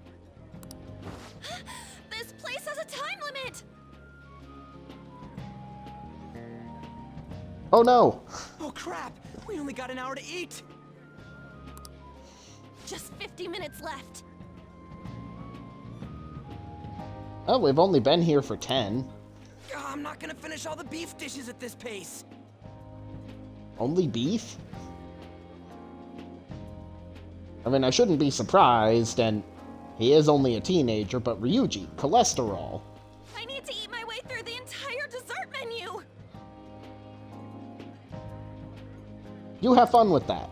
This place has a time limit! Oh no! Oh crap! We only got an hour to eat! Just 50 minutes left. Oh, we've only been here for 10. I'm not gonna finish all the beef dishes at this pace! Only beef? I mean, I shouldn't be surprised, and he is only a teenager, but Ryuji, cholesterol. I need to eat my way through the entire dessert menu! You have fun with that.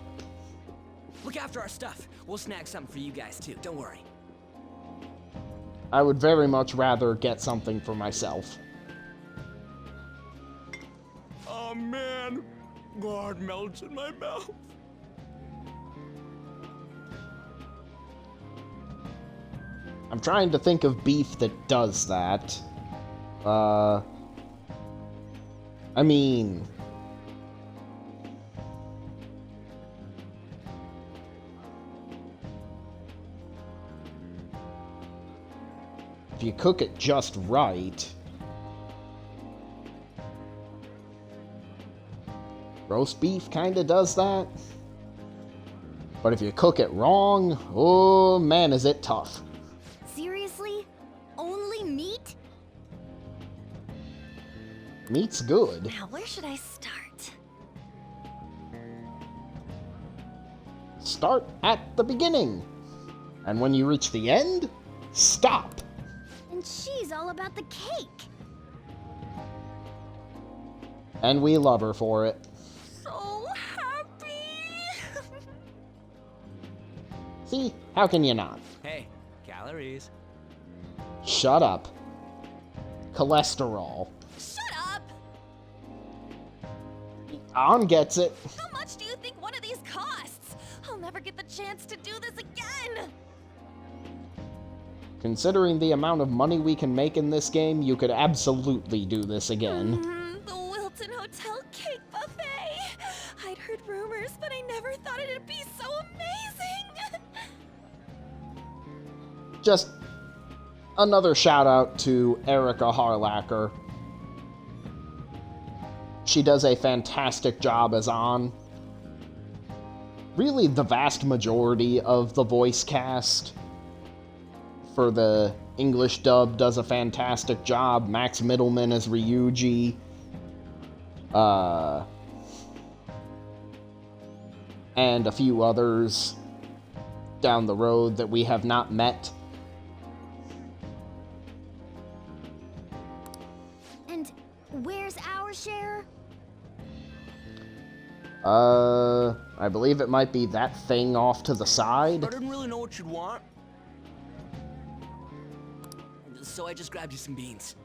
Look after our stuff. We'll snag something for you guys too, don't worry. I would very much rather get something for myself. Oh man, blood melts in my mouth. I'm trying to think of beef that does that. I mean... if you cook it just right... roast beef kinda does that. But if you cook it wrong, oh man, is it tough. Seriously? Only meat? Meat's good. Now, where should I start? Start at the beginning. And when you reach the end, stop. And she's all about the cake. And we love her for it. So happy! See? How can you not? Hey, calories. Shut up. Cholesterol. Shut up! On gets it. How much do you think one of these costs? I'll never get the chance to do this again! Considering the amount of money we can make in this game, you could absolutely do this again. The Wilton Hotel Cake Buffet! I'd heard rumors, but I never thought it'd be so amazing! Just another shout out to Erica Harlacker. She does a fantastic job as Ann. Really, the vast majority of the voice cast for the English dub does a fantastic job. Max Middleman as Ryuji. And a few others down the road that we have not met. And where's our share? I believe it might be that thing off to the side. I didn't really know what you'd want. so I just grabbed you some beans.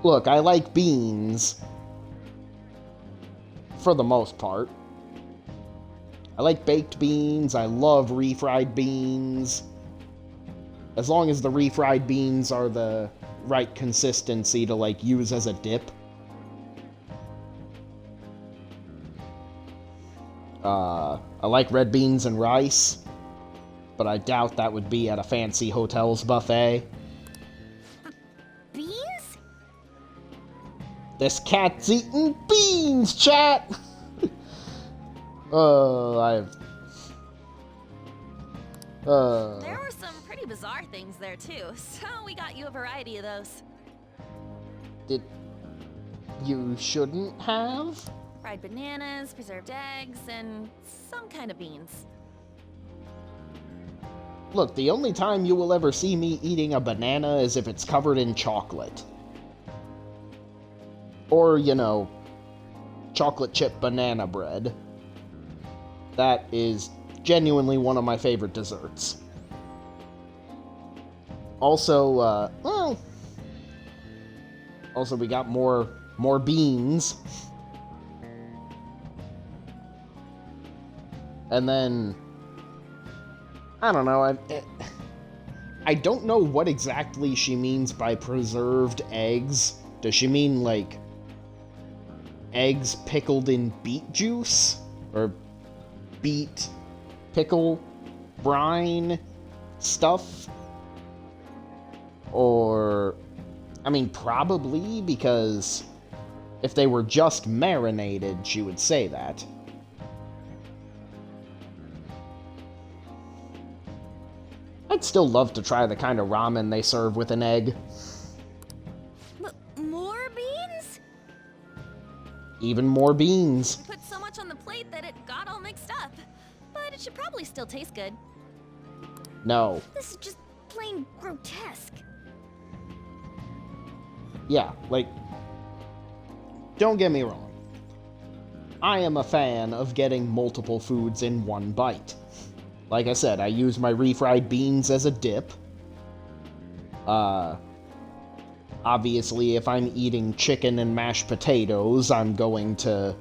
Look, I like beans. For the most part. I like baked beans. I love refried beans. As long as the refried beans are the right consistency to, like, use as a dip. I like red beans and rice, but I doubt that would be at a fancy hotel's buffet. Beans? This cat's eating beans, chat! There were some pretty bizarre things there too, so we got you a variety of those. You shouldn't have? Fried bananas, preserved eggs, and some kind of beans. Look, the only time you will ever see me eating a banana is if it's covered in chocolate. Or, you know, chocolate chip banana bread. That is genuinely one of my favorite desserts. Also, also we got more beans. And then, I don't know, I don't know what exactly she means by preserved eggs. Does she mean, like, eggs pickled in beet juice? Or beet pickle brine stuff? Or, I mean, probably, because if they were just marinated, she would say that. I'd still love to try the kind of ramen they serve with an egg. More beans? Even more beans. Put so much on the plate that it got all mixed up. But it should probably still taste good. No. This is just plain grotesque. Yeah, like, don't get me wrong. I am a fan of getting multiple foods in one bite. Like I said, I use my refried beans as a dip. Obviously, if I'm eating chicken and mashed potatoes, I'm going to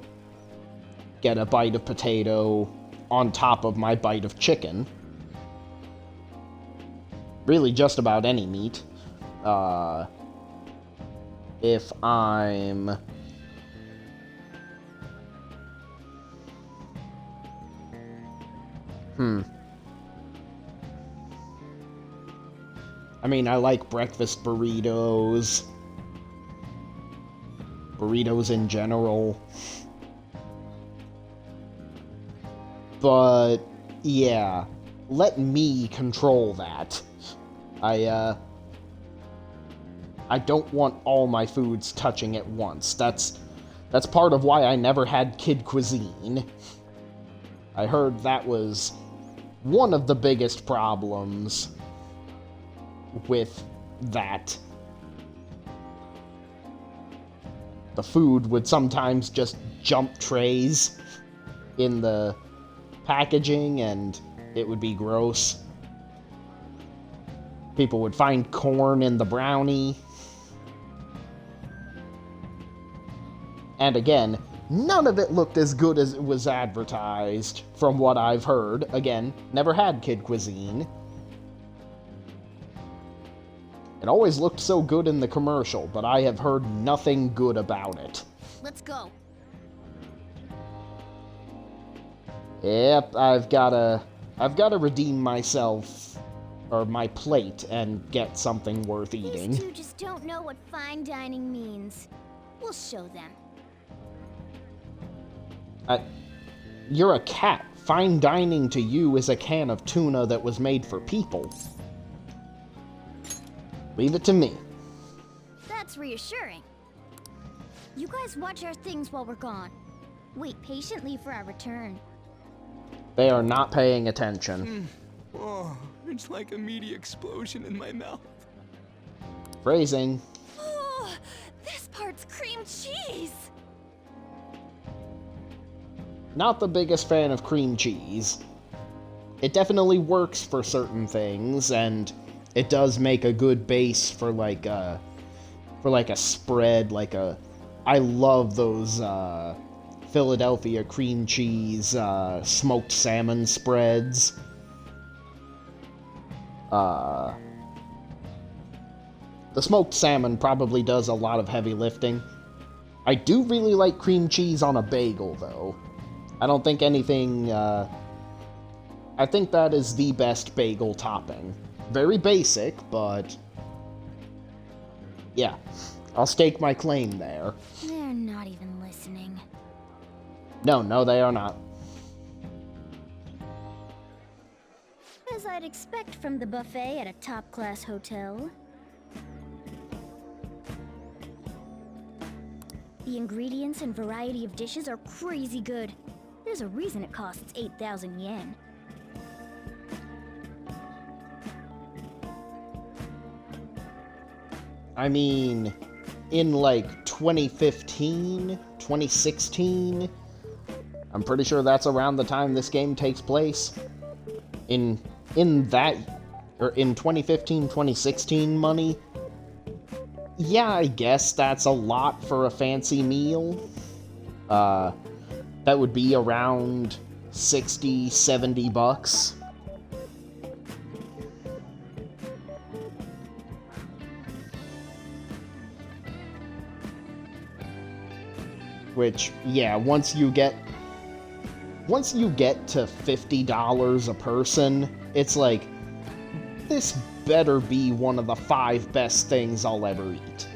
get a bite of potato on top of my bite of chicken. Really, just about any meat. If I'm... I mean, I like breakfast burritos. Burritos in general. But, yeah. Let me control that. I don't want all my foods touching at once. That's part of why I never had kid cuisine. I heard that was one of the biggest problems with that. The food would sometimes just jump trays in the packaging, and it would be gross. People would find corn in the brownie. And again, none of it looked as good as it was advertised, from what I've heard. Again, never had kid cuisine. It always looked so good in the commercial, but I have heard nothing good about it. Let's go. Yep, I've gotta redeem myself, or my plate, and get something worth eating. These two just don't know what fine dining means. We'll show them. You're a cat. Fine dining to you is a can of tuna that was made for people. Leave it to me. That's reassuring. You guys watch our things while we're gone. Wait patiently for our return. They are not paying attention. Oh, it's like a meaty explosion in my mouth. Phrasing. Oh, this part's cream cheese. not the biggest fan of cream cheese. It definitely works for certain things, and it does make a good base for like a spread, I love those Philadelphia cream cheese smoked salmon spreads. The smoked salmon probably does a lot of heavy lifting. I do really like cream cheese on a bagel, though. I don't think anything, I think that is the best bagel topping. Very basic, but yeah, I'll stake my claim there. They're not even listening. No, they are not. As I'd expect from the buffet at a top-class hotel. The ingredients and variety of dishes are crazy good. There's a reason it costs 8,000 yen. I mean, in like 2015, 2016, I'm pretty sure that's around the time this game takes place. In 2015, 2016 money, yeah, I guess that's a lot for a fancy meal. That would be around 60, 70 bucks. Which, yeah, once you get to $50 a person, it's like, this better be one of the 5 best things I'll ever eat.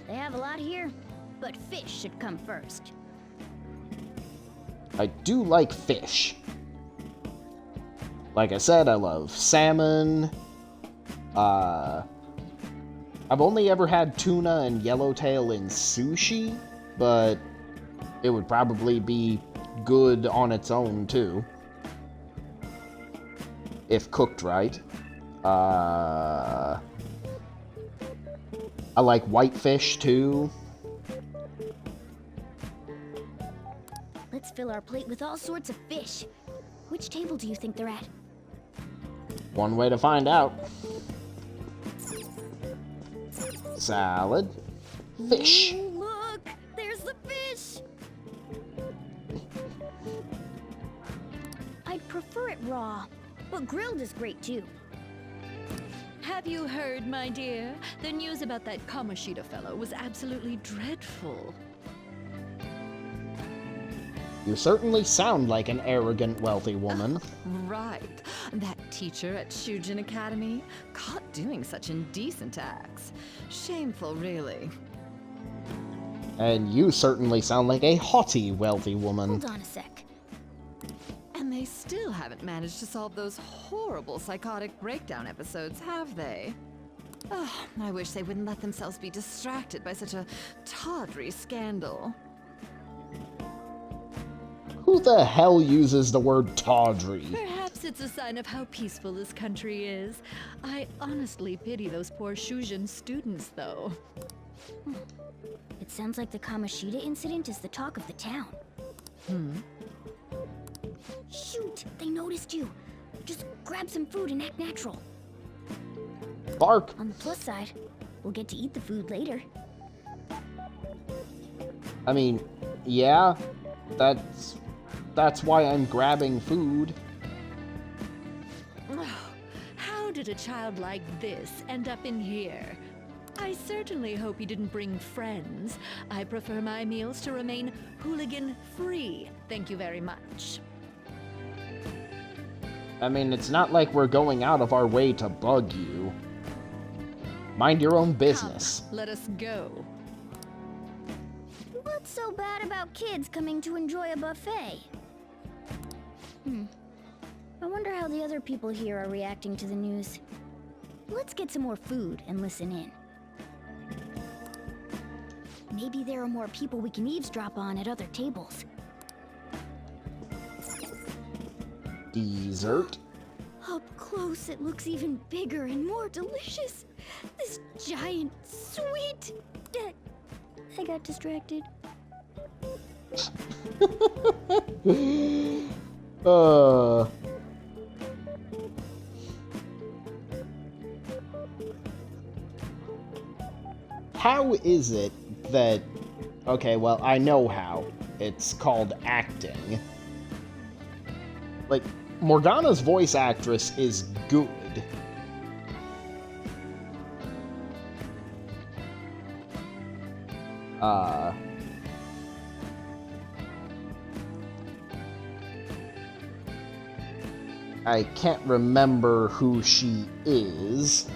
They have a lot here, but fish should come first. I do like fish. Like I said, I love salmon. I've only ever had tuna and yellowtail in sushi, but it would probably be good on its own, too. If cooked right. I like whitefish, too. Let's fill our plate with all sorts of fish. Which table do you think they're at? One way to find out. Salad. Fish. Ooh, look! There's the fish! I'd prefer it raw, but grilled is great too. Have you heard, my dear? The news about that Kamoshida fellow was absolutely dreadful. You certainly sound like an arrogant, wealthy woman. Right. That teacher at Shujin Academy, caught doing such indecent acts. Shameful, really. And you certainly sound like a haughty, wealthy woman. Hold on a sec. And they still haven't managed to solve those horrible psychotic breakdown episodes, have they? Oh, I wish they wouldn't let themselves be distracted by such a tawdry scandal. Who the hell uses the word tawdry? Perhaps it's a sign of how peaceful this country is. I honestly pity those poor Shujin students, though. It sounds like the Kamoshida incident is the talk of the town. Shoot! They noticed you! Just grab some food and act natural. Bark! On the plus side, we'll get to eat the food later. I mean, yeah, that's why I'm grabbing food. How did a child like this end up in here? I certainly hope he didn't bring friends. I prefer my meals to remain hooligan-free. Thank you very much. I mean, it's not like we're going out of our way to bug you. Mind your own business. Come, let us go. What's so bad about kids coming to enjoy a buffet? I wonder how the other people here are reacting to the news. Let's get some more food and listen in. Maybe there are more people we can eavesdrop on at other tables. Dessert. Up close, it looks even bigger and more delicious. This giant, sweet, I got distracted. How is it that... Okay, well, I know how. It's called acting. Like, Morgana's voice actress is good. I can't remember who she is.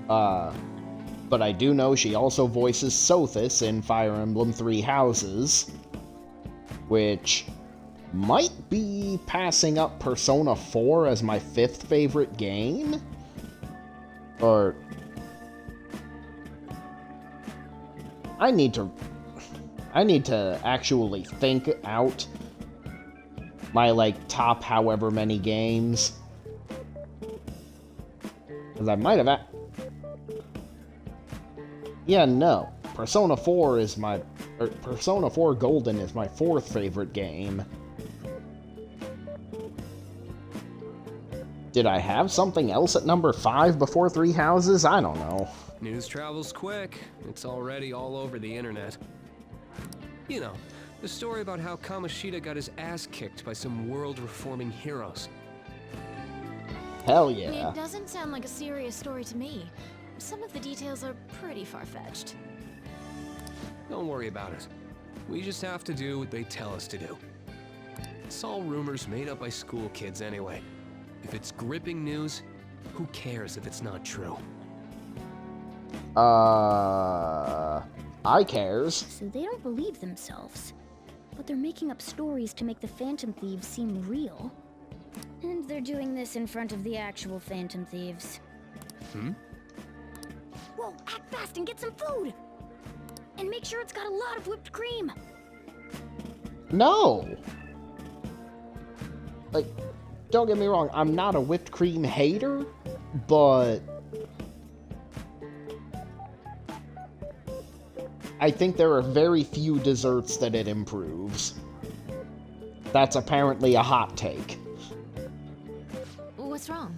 But I do know she also voices Sothis in Fire Emblem Three Houses, which might be passing up Persona 4 as my 5th favorite game? Or... I need to actually think out my, like, top however many games. Because I might have... Yeah, no. Persona 4 is my... Persona 4 Golden is my 4th favorite game. Did I have something else at number 5 before Three Houses? I don't know. News travels quick. It's already all over the internet. You know, the story about how Kamoshida got his ass kicked by some world-reforming heroes. Hell yeah. It doesn't sound like a serious story to me. Some of the details are pretty far-fetched. Don't worry about it. We just have to do what they tell us to do. It's all rumors made up by school kids anyway. If it's gripping news, who cares if it's not true? I cares. So they don't believe themselves. But they're making up stories to make the Phantom Thieves seem real. And they're doing this in front of the actual Phantom Thieves. Whoa, act fast and get some food! And make sure it's got a lot of whipped cream! No! Like, don't get me wrong, I'm not a whipped cream hater, but... I think there are very few desserts that it improves. That's apparently a hot take. What's wrong?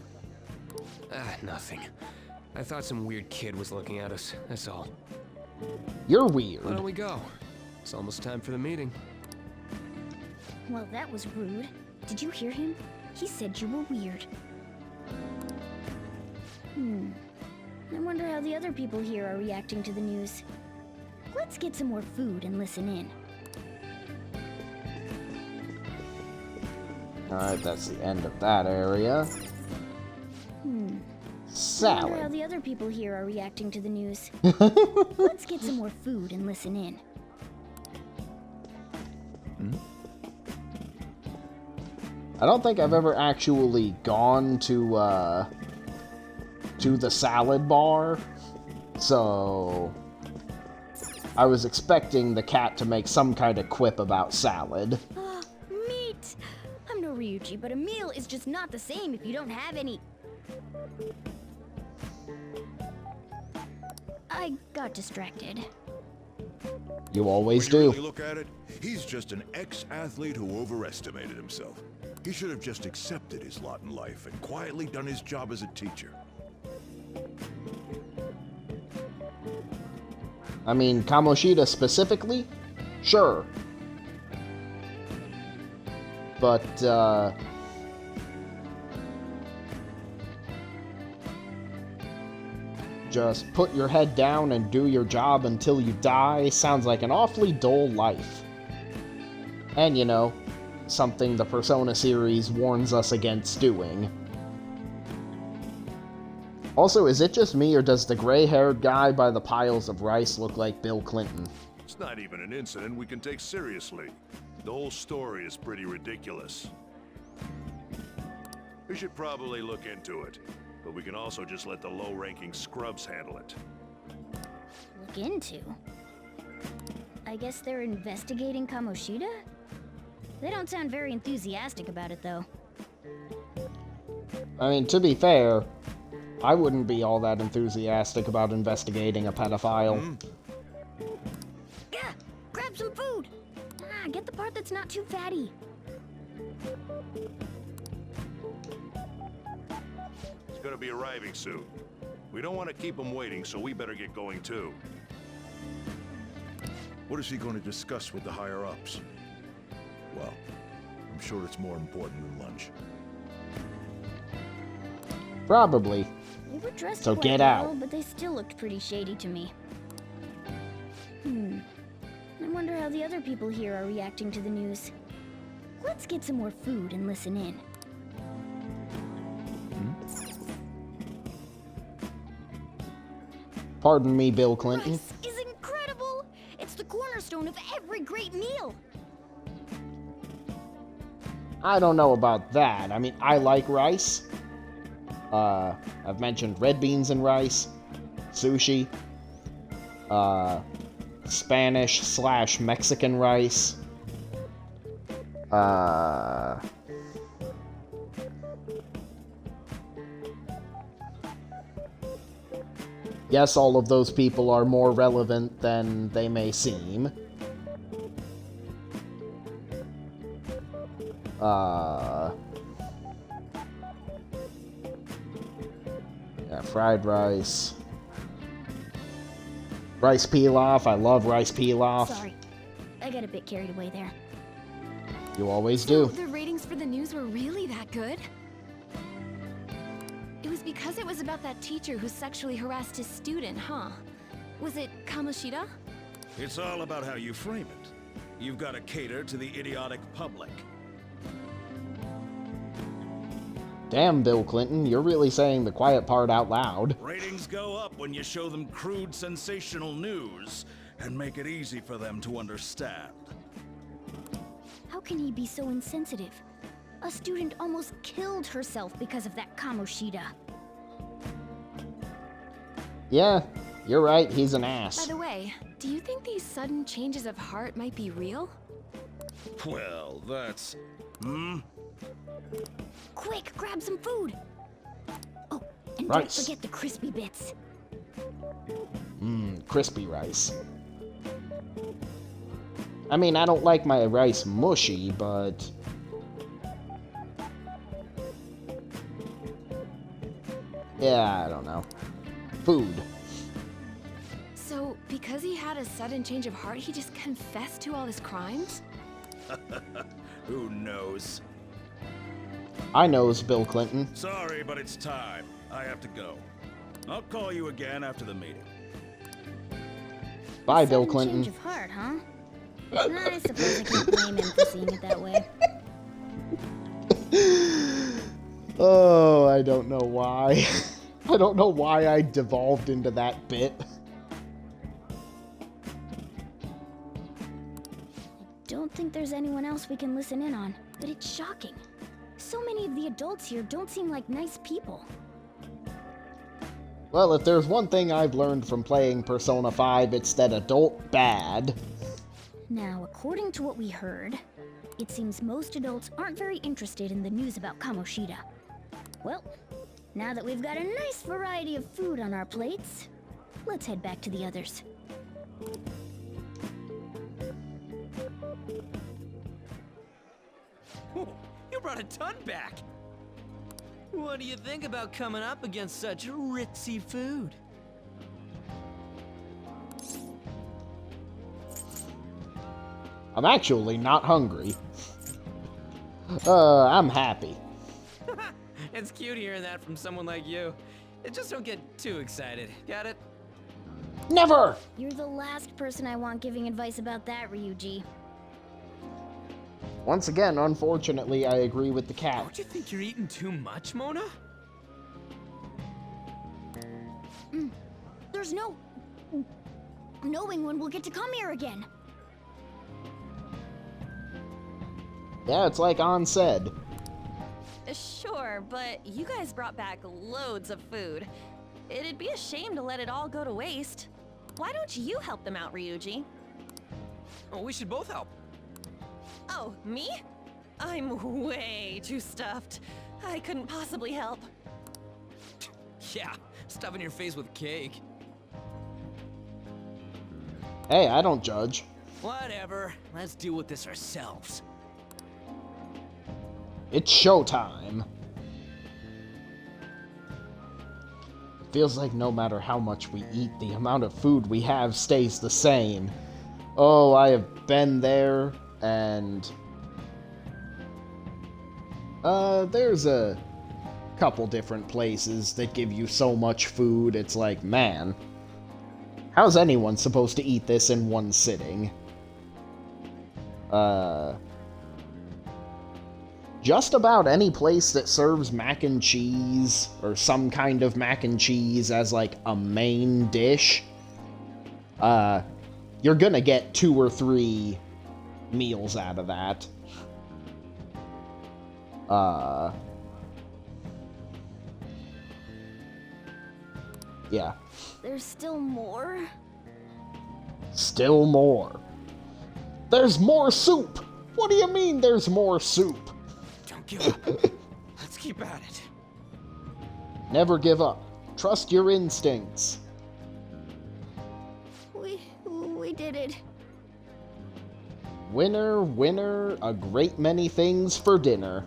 Nothing. I thought some weird kid was looking at us, that's all. You're weird. Why don't we go? It's almost time for the meeting. Well, that was rude. Did you hear him? He said you were weird. I wonder how the other people here are reacting to the news. Let's get some more food and listen in. Alright, that's the end of that area. I wonder how Salad. the other people here are reacting to the news. Let's get some more food and listen in. I don't think I've ever actually gone to the salad bar, so I was expecting the cat to make some kind of quip about salad. Meat! I'm no Ryuji, but a meal is just not the same if you don't have any. I got distracted. You always When you do. really look at it, he's just an ex-athlete who overestimated himself. He should have just accepted his lot in life and quietly done his job as a teacher. I mean, Kamoshida specifically? Sure. But, just put your head down and do your job until you die sounds like an awfully dull life. And, you know, something the Persona series warns us against doing. Also, is it just me, or does the gray-haired guy by the piles of rice look like Bill Clinton? It's not even an incident we can take seriously. The whole story is pretty ridiculous. We should probably look into it, but we can also just let the low-ranking scrubs handle it. Look into? I guess they're investigating Kamoshida? They don't sound very enthusiastic about it, though. I mean, to be fair, I wouldn't be all that enthusiastic about investigating a pedophile. Get the part that's not too fatty. He's gonna be arriving soon. We don't want to keep him waiting, so we better get going too. What is he going to discuss with the higher-ups? Well, I'm sure it's more important than lunch. Probably. They were dressed So quite get well, out. but they still looked pretty shady to me. I wonder how the other people here are reacting to the news. Let's get some more food and listen in. Pardon me, Bill Clinton. Rice is incredible! It's the cornerstone of every great meal! I don't know about that. I mean, I like rice. I've mentioned red beans and rice, sushi, Spanish/Mexican rice, yes, all of those people are more relevant than they may seem. Yeah, fried rice. Rice pilaf. I love rice pilaf. Sorry, I got a bit carried away there. You always So do. the ratings for the news were really that good? It was because it was about that teacher who sexually harassed his student, huh? Was it Kamoshida? It's all about how you frame it. You've got to cater to the idiotic public. Damn, Bill Clinton, you're really saying the quiet part out loud. Ratings go up when you show them crude, sensational news and make it easy for them to understand. How can he be so insensitive? A student almost killed herself because of that Kamoshida. Yeah, you're right, he's an ass. By the way, do you think these sudden changes of heart might be real? Well, that's... Quick, grab some food! Oh, and Rice. don't forget the crispy bits. Crispy rice. I mean, I don't like my rice mushy, but... yeah, I don't know. Food. So, because he had a sudden change of heart, he just confessed to all his crimes? Who knows? I knows, Bill Clinton. Sorry, but it's time. I have to go. I'll call you again after the meeting. Bye, Bill Sudden Clinton. Change of heart, huh? I suppose I can't blame him for seeing it that way. Oh, I don't know why. I don't know why I devolved into that bit. Don't think there's anyone else we can listen in on, but it's shocking. So many of the adults here don't seem like nice people. Well, if there's one thing I've learned from playing Persona 5, it's that adult bad. Now, according to what we heard, it seems most adults aren't very interested in the news about Kamoshida. Well, now that we've got a nice variety of food on our plates, let's head back to the others. You brought a ton back! What do you think about coming up against such ritzy food? I'm actually not hungry. I'm happy. It's cute hearing that from someone like you. Just don't get too excited, got it? Never! You're the last person I want giving advice about that, Ryuji. Once again, unfortunately, I agree with the cat. Don't you think you're eating too much, Mona? There's no knowing when we'll get to come here again. Yeah, it's like An said. Sure, but you guys brought back loads of food. It'd be a shame to let it all go to waste. Why don't you help them out, Ryuji? Oh, we should both help. Oh, me? I'm way too stuffed. I couldn't possibly help. Yeah, stuffing your face with cake. Hey, I don't judge. Whatever. Let's deal with this ourselves. It's showtime. Feels like no matter how much we eat, the amount of food we have stays the same. Oh, I have been there, and... there's a couple different places that give you so much food, it's like, man, how's anyone supposed to eat this in one sitting? Just about any place that serves mac and cheese, or some kind of mac and cheese as, like, a main dish, you're gonna get 2 or 3 meals out of that. Yeah. There's still more? Still more. There's more soup! What do you mean there's more soup? Don't give up. Let's keep at it. Never give up. Trust your instincts. We did it. Winner, winner, a great many things for dinner.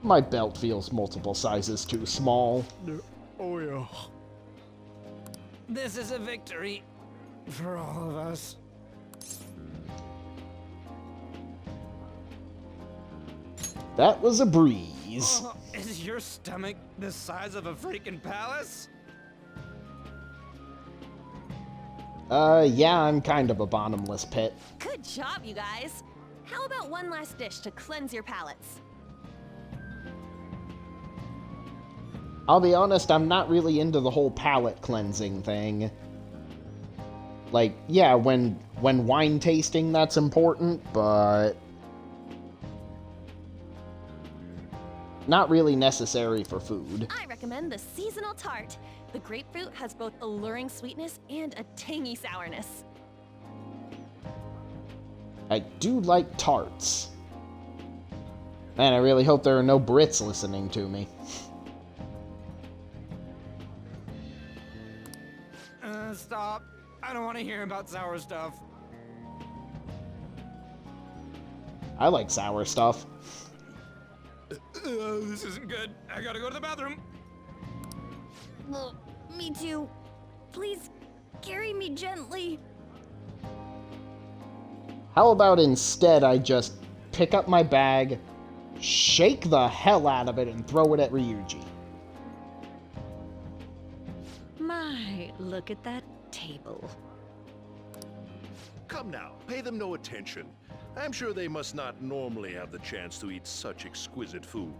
My belt feels multiple sizes too small. Oh yeah. This is a victory for all of us. That was a breeze. Oh, is your stomach the size of a freaking palace? Yeah, I'm kind of a bottomless pit. Good job, you guys. How about one last dish to cleanse your palates? I'll be honest, I'm not really into the whole palate cleansing thing. Like, yeah, when wine tasting, that's important, but... not really necessary for food. I recommend the seasonal tart. The grapefruit has both alluring sweetness and a tangy sourness. I do like tarts. Man, I really hope there are no Brits listening to me. Stop. I don't want to hear about sour stuff. I like sour stuff. This isn't good. I gotta go to the bathroom. Well, me too. Please, carry me gently. How about instead I just pick up my bag, shake the hell out of it, and throw it at Ryuji? My, look at that table. Come now, pay them no attention. I'm sure they must not normally have the chance to eat such exquisite food.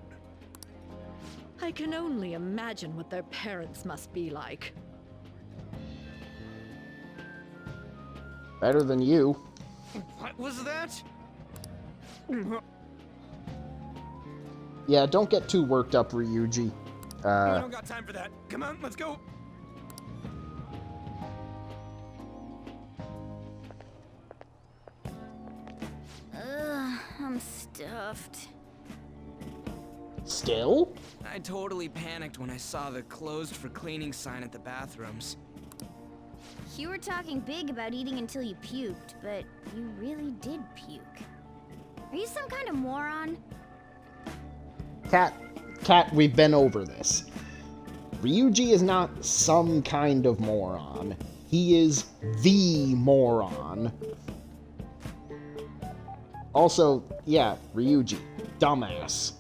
I can only imagine what their parents must be like. Better than you. What was that? Yeah, don't get too worked up, Ryuji. I don't got time for that. Come on, let's go. I'm stuffed. Still? I totally panicked when I saw the closed for cleaning sign at the bathrooms. You were talking big about eating until you puked, but you really did puke. Are you some kind of moron? Cat, we've been over this. Ryuji is not some kind of moron. He is the moron. Also, yeah, Ryuji, dumbass.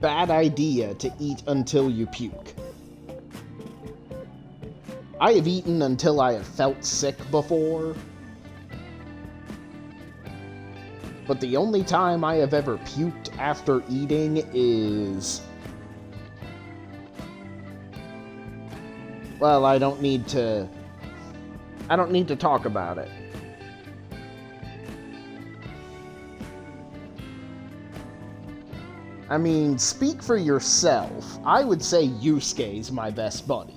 Bad idea to eat until you puke. I have eaten until I have felt sick before. But the only time I have ever puked after eating is... well, I don't need to talk about it. I mean, speak for yourself. I would say Yusuke's my best buddy.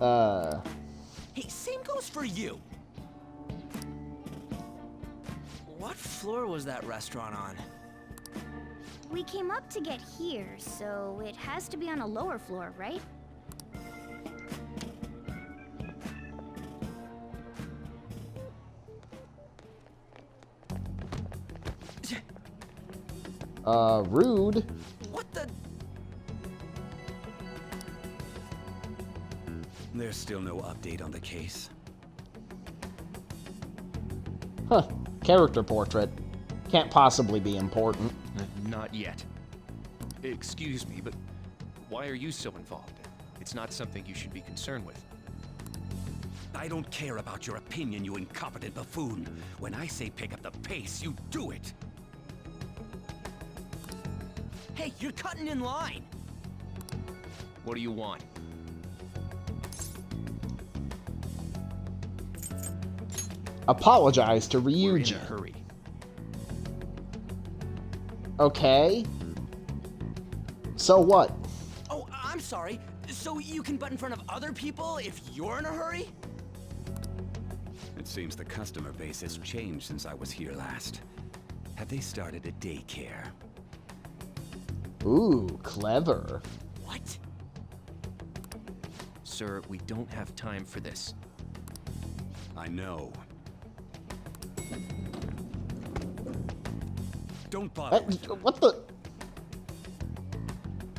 Hey, same goes for you. What floor was that restaurant on? We came up to get here, so it has to be on a lower floor, right? Rude. What the? There's still no update on the case. Huh. Character portrait. Can't possibly be important. Not yet. Excuse me, but why are you so involved? It's not something you should be concerned with. I don't care about your opinion, you incompetent buffoon. When I say pick up the pace, you do it. Hey, you're cutting in line. What do you want? Apologize to We're in Ryuji. a hurry. Okay. So what? Oh, I'm sorry. So you can butt in front of other people if you're in a hurry? It seems the customer base has changed since I was here last. Have they started a daycare? Ooh, clever. What? Sir, we don't have time for this. I know. Don't bother. What the?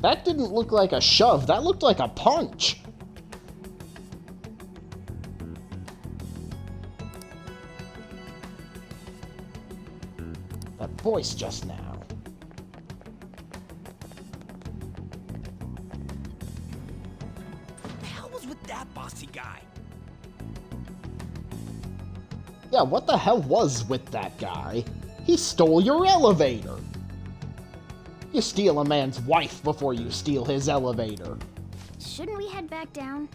That didn't look like a shove. That looked like a punch. That voice just now. What the hell was with that bossy guy? Yeah, what the hell was with that guy? He stole your elevator. You steal a man's wife before you steal his elevator. Shouldn't we head back down?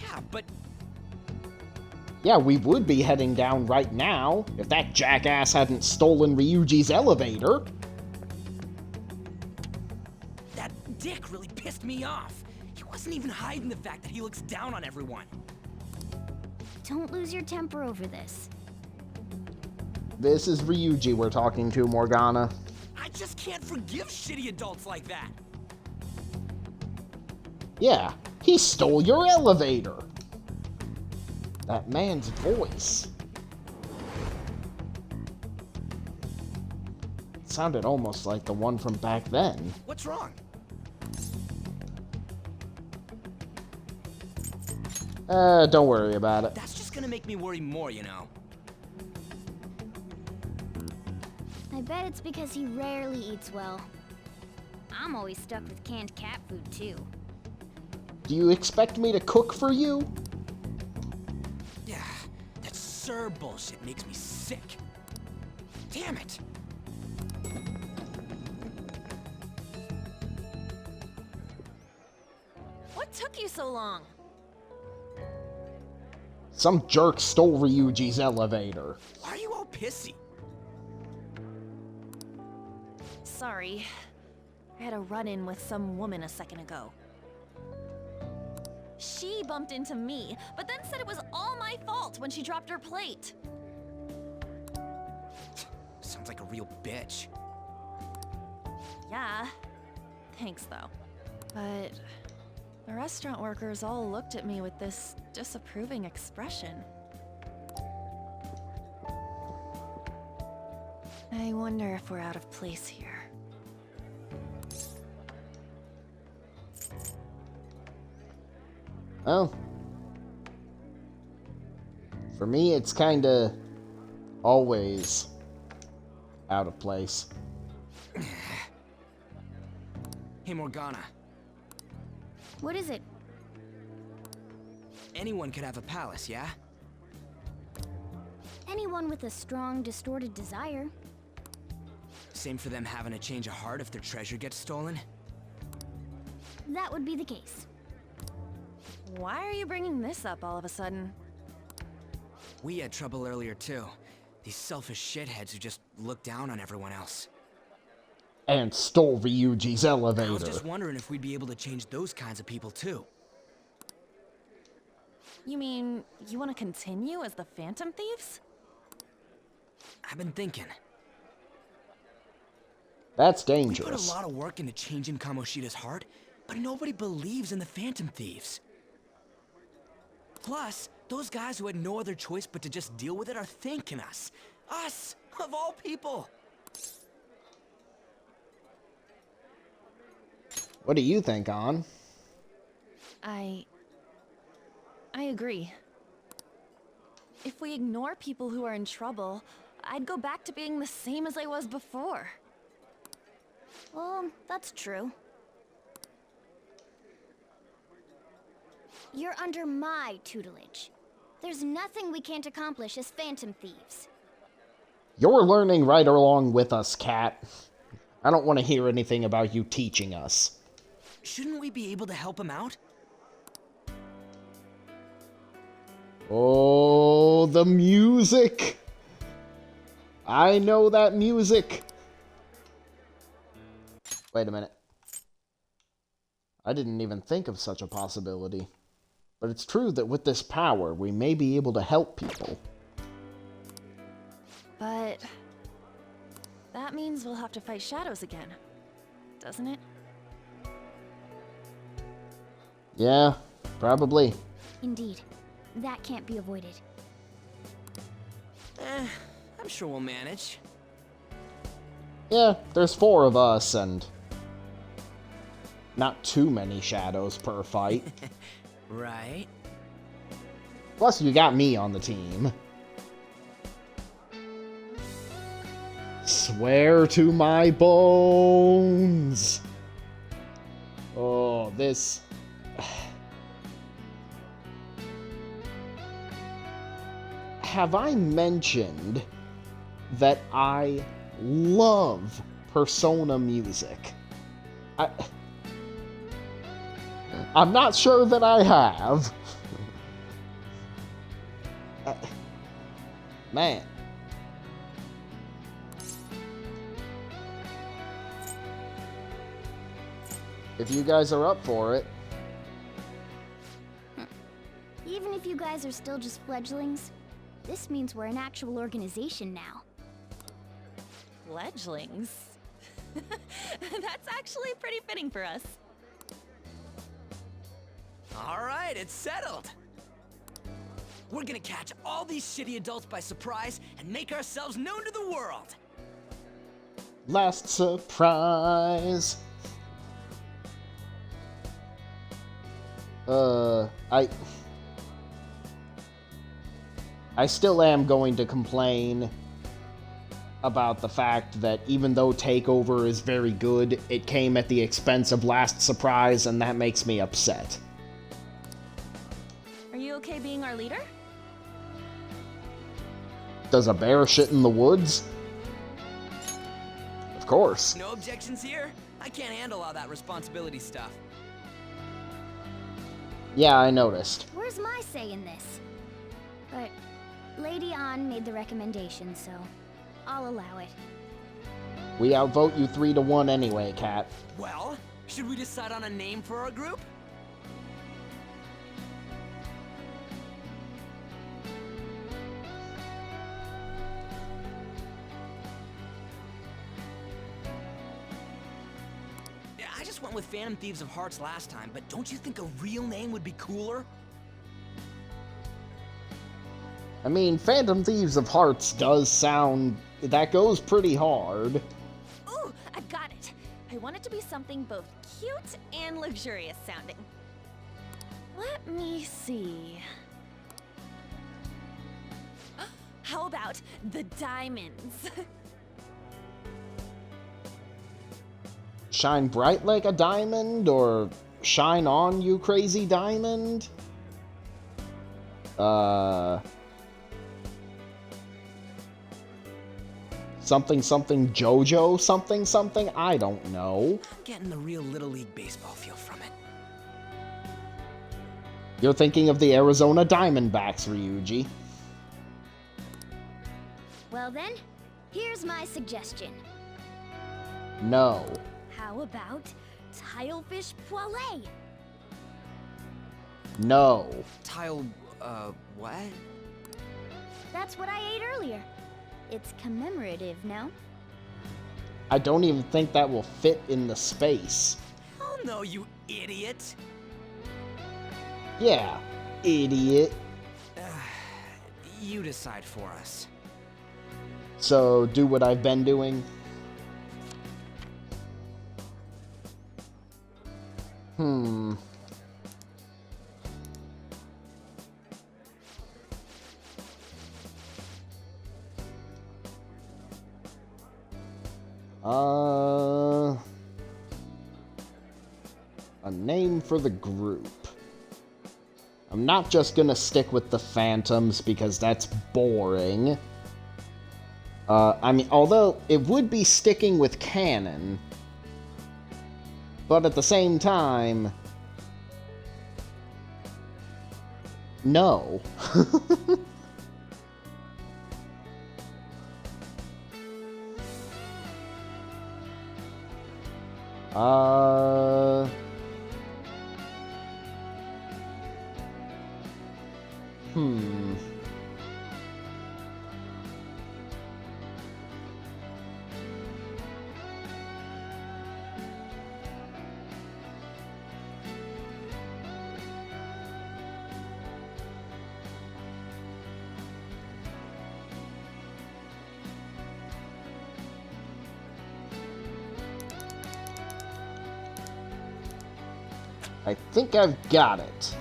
Yeah, but Yeah, we would be heading down right now if that jackass hadn't stolen Ryuji's elevator. that dick really pissed me off. He wasn't even hiding the fact that he looks down on everyone. Don't lose your temper over this. This is Ryuji we're talking to, Morgana. I just can't forgive shitty adults like that. Yeah, he stole your elevator. That man's voice. It sounded almost like the one from back then. What's wrong? Don't worry about it. That's just gonna make me worry more, you know. I bet it's because he rarely eats well. I'm always stuck with canned cat food, too. Do you expect me to cook for you? Yeah, that sir bullshit makes me sick. Damn it! What took you so long? Some jerk stole Ryuji's elevator. Why are you all pissy? Sorry. I had a run-in with some woman a second ago. She bumped into me, but then said it was all my fault when she dropped her plate. Sounds like a real bitch. Yeah. Thanks, though. But the restaurant workers all looked at me with this disapproving expression. I wonder if we're out of place here. Well, for me, it's kinda always out of place. Hey, Morgana. What is it? Anyone could have a palace, yeah? Anyone with a strong, distorted desire. Same for them having a change of heart if their treasure gets stolen? That would be the case. Why are you bringing this up all of a sudden? We had trouble earlier, too. These selfish shitheads who just look down on everyone else. And stole Ryuji's elevator. I was just wondering if we'd be able to change those kinds of people, too. You mean, you want to continue as the Phantom Thieves? I've been thinking. That's We dangerous. put a lot of work into changing Kamoshida's heart, but nobody believes in the Phantom Thieves. Plus, those guys who had no other choice but to just deal with it are thanking us. Us, of all people. What do you think, An? I agree. If we ignore people who are in trouble, I'd go back to being the same as I was before. Well, that's true. You're under my tutelage. There's nothing we can't accomplish as Phantom Thieves. You're learning right along with us, Cat. I don't want to hear anything about you teaching us. Shouldn't we be able to help him out? Oh, the music! I know that music! Wait a minute. I didn't even think of such a possibility. But it's true that with this power, we may be able to help people. But that means we'll have to fight shadows again, doesn't it? Yeah, probably. Indeed. That can't be avoided. I'm sure we'll manage. Yeah, there's 4 of us, and not too many shadows per fight. Right. Plus, you got me on the team. Swear to my bones! Oh, this... Have I mentioned that I love Persona music? I'm not sure that I have. Man. If you guys are up for it. Even if you guys are still just fledglings, this means we're an actual organization now. Fledglings? That's actually pretty fitting for us. All right, it's settled. We're gonna catch all these shitty adults by surprise and make ourselves known to the world. Last surprise. I still am going to complain about the fact that even though Takeover is very good, it came at the expense of Last Surprise, and that makes me upset. Are you okay being our leader? Does a bear shit in the woods? Of course. No objections here? I can't handle all that responsibility stuff. Yeah, I noticed. Where's my say in this? But Lady An made the recommendation, so I'll allow it. We outvote you 3-1 anyway, Cat. Well, should we decide on a name for our group? Yeah, I just went with Phantom Thieves of Hearts last time, but don't you think a real name would be cooler? I mean, Phantom Thieves of Hearts does sound... that goes pretty hard. Ooh, I got it. I want it to be something both cute and luxurious sounding. Let me see. How about the Diamonds? Shine bright like a diamond, or shine on, you crazy diamond? Something something JoJo something something? I don't know. I'm getting the real Little League Baseball feel from it. You're thinking of the Arizona Diamondbacks, Ryuji. Well then, here's my suggestion. No. How about Tilefish Poêlée? No. What? That's what I ate earlier. It's commemorative, no? I don't even think that will fit in the space. Hell no, you idiot! Yeah, idiot. You decide for us. So, do what I've been doing. A name for the group. I'm not just gonna stick with the Phantoms because that's boring. I mean, although it would be sticking with canon, but at the same time, no. I think I've got it.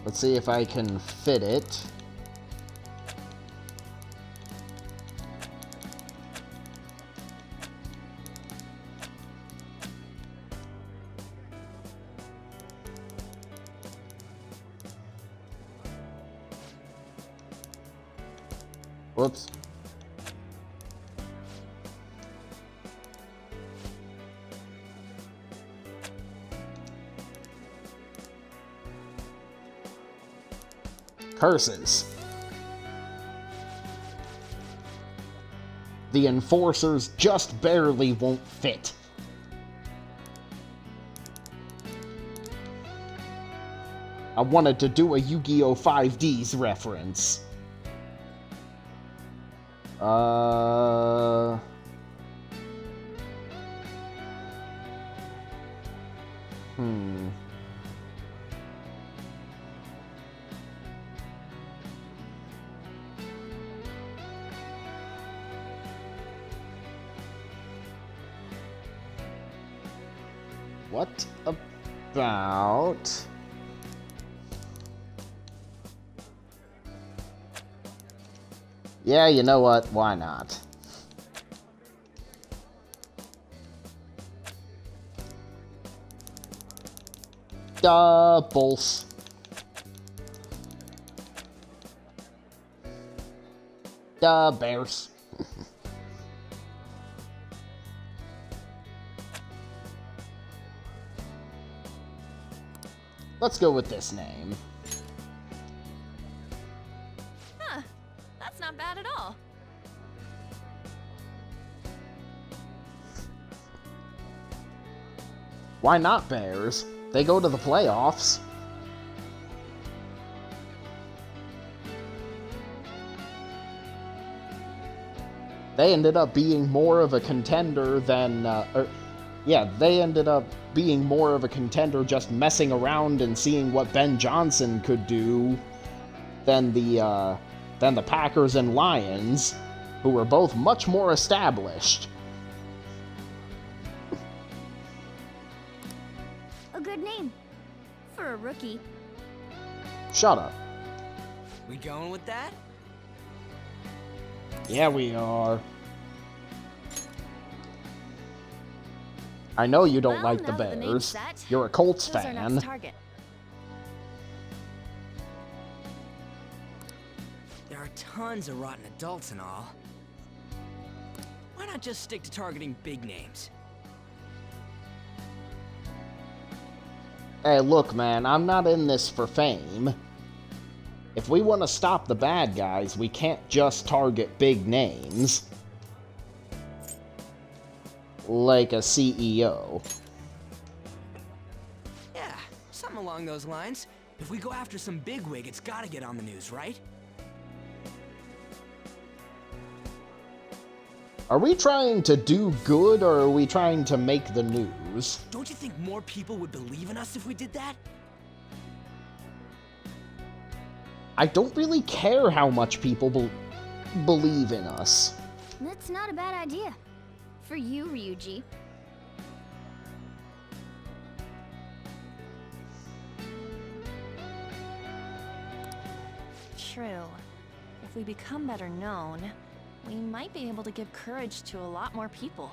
Let's see if I can fit it. Whoops. Curses. The enforcers just barely won't fit. I wanted to do a Yu-Gi-Oh! 5Ds reference. What about... Yeah, you know what? Why not? Doubles. Bears. Let's go with this name. Huh. That's not bad at all. Why not Bears? They go to the playoffs. They ended up being more of a contender than... they ended up being more of a contender just messing around and seeing what Ben Johnson could do than the Packers and Lions, who were both much more established. A good name. For a rookie. Shut up. We going with that? Yeah, we are. I know you don't like the Bears. You're a Colts fan. There are tons of rotten adults and all. Why not just stick to targeting big names? Hey, look, man, I'm not in this for fame. If we want to stop the bad guys, we can't just target big names. like a CEO. Yeah, something along those lines. If we go after some bigwig, it's gotta get on the news, right? Are we trying to do good, or are we trying to make the news? Don't you think more people would believe in us if we did that? I don't really care how much people believe in us. That's not a bad idea. For you, Ryuji. True. If we become better known, we might be able to give courage to a lot more people.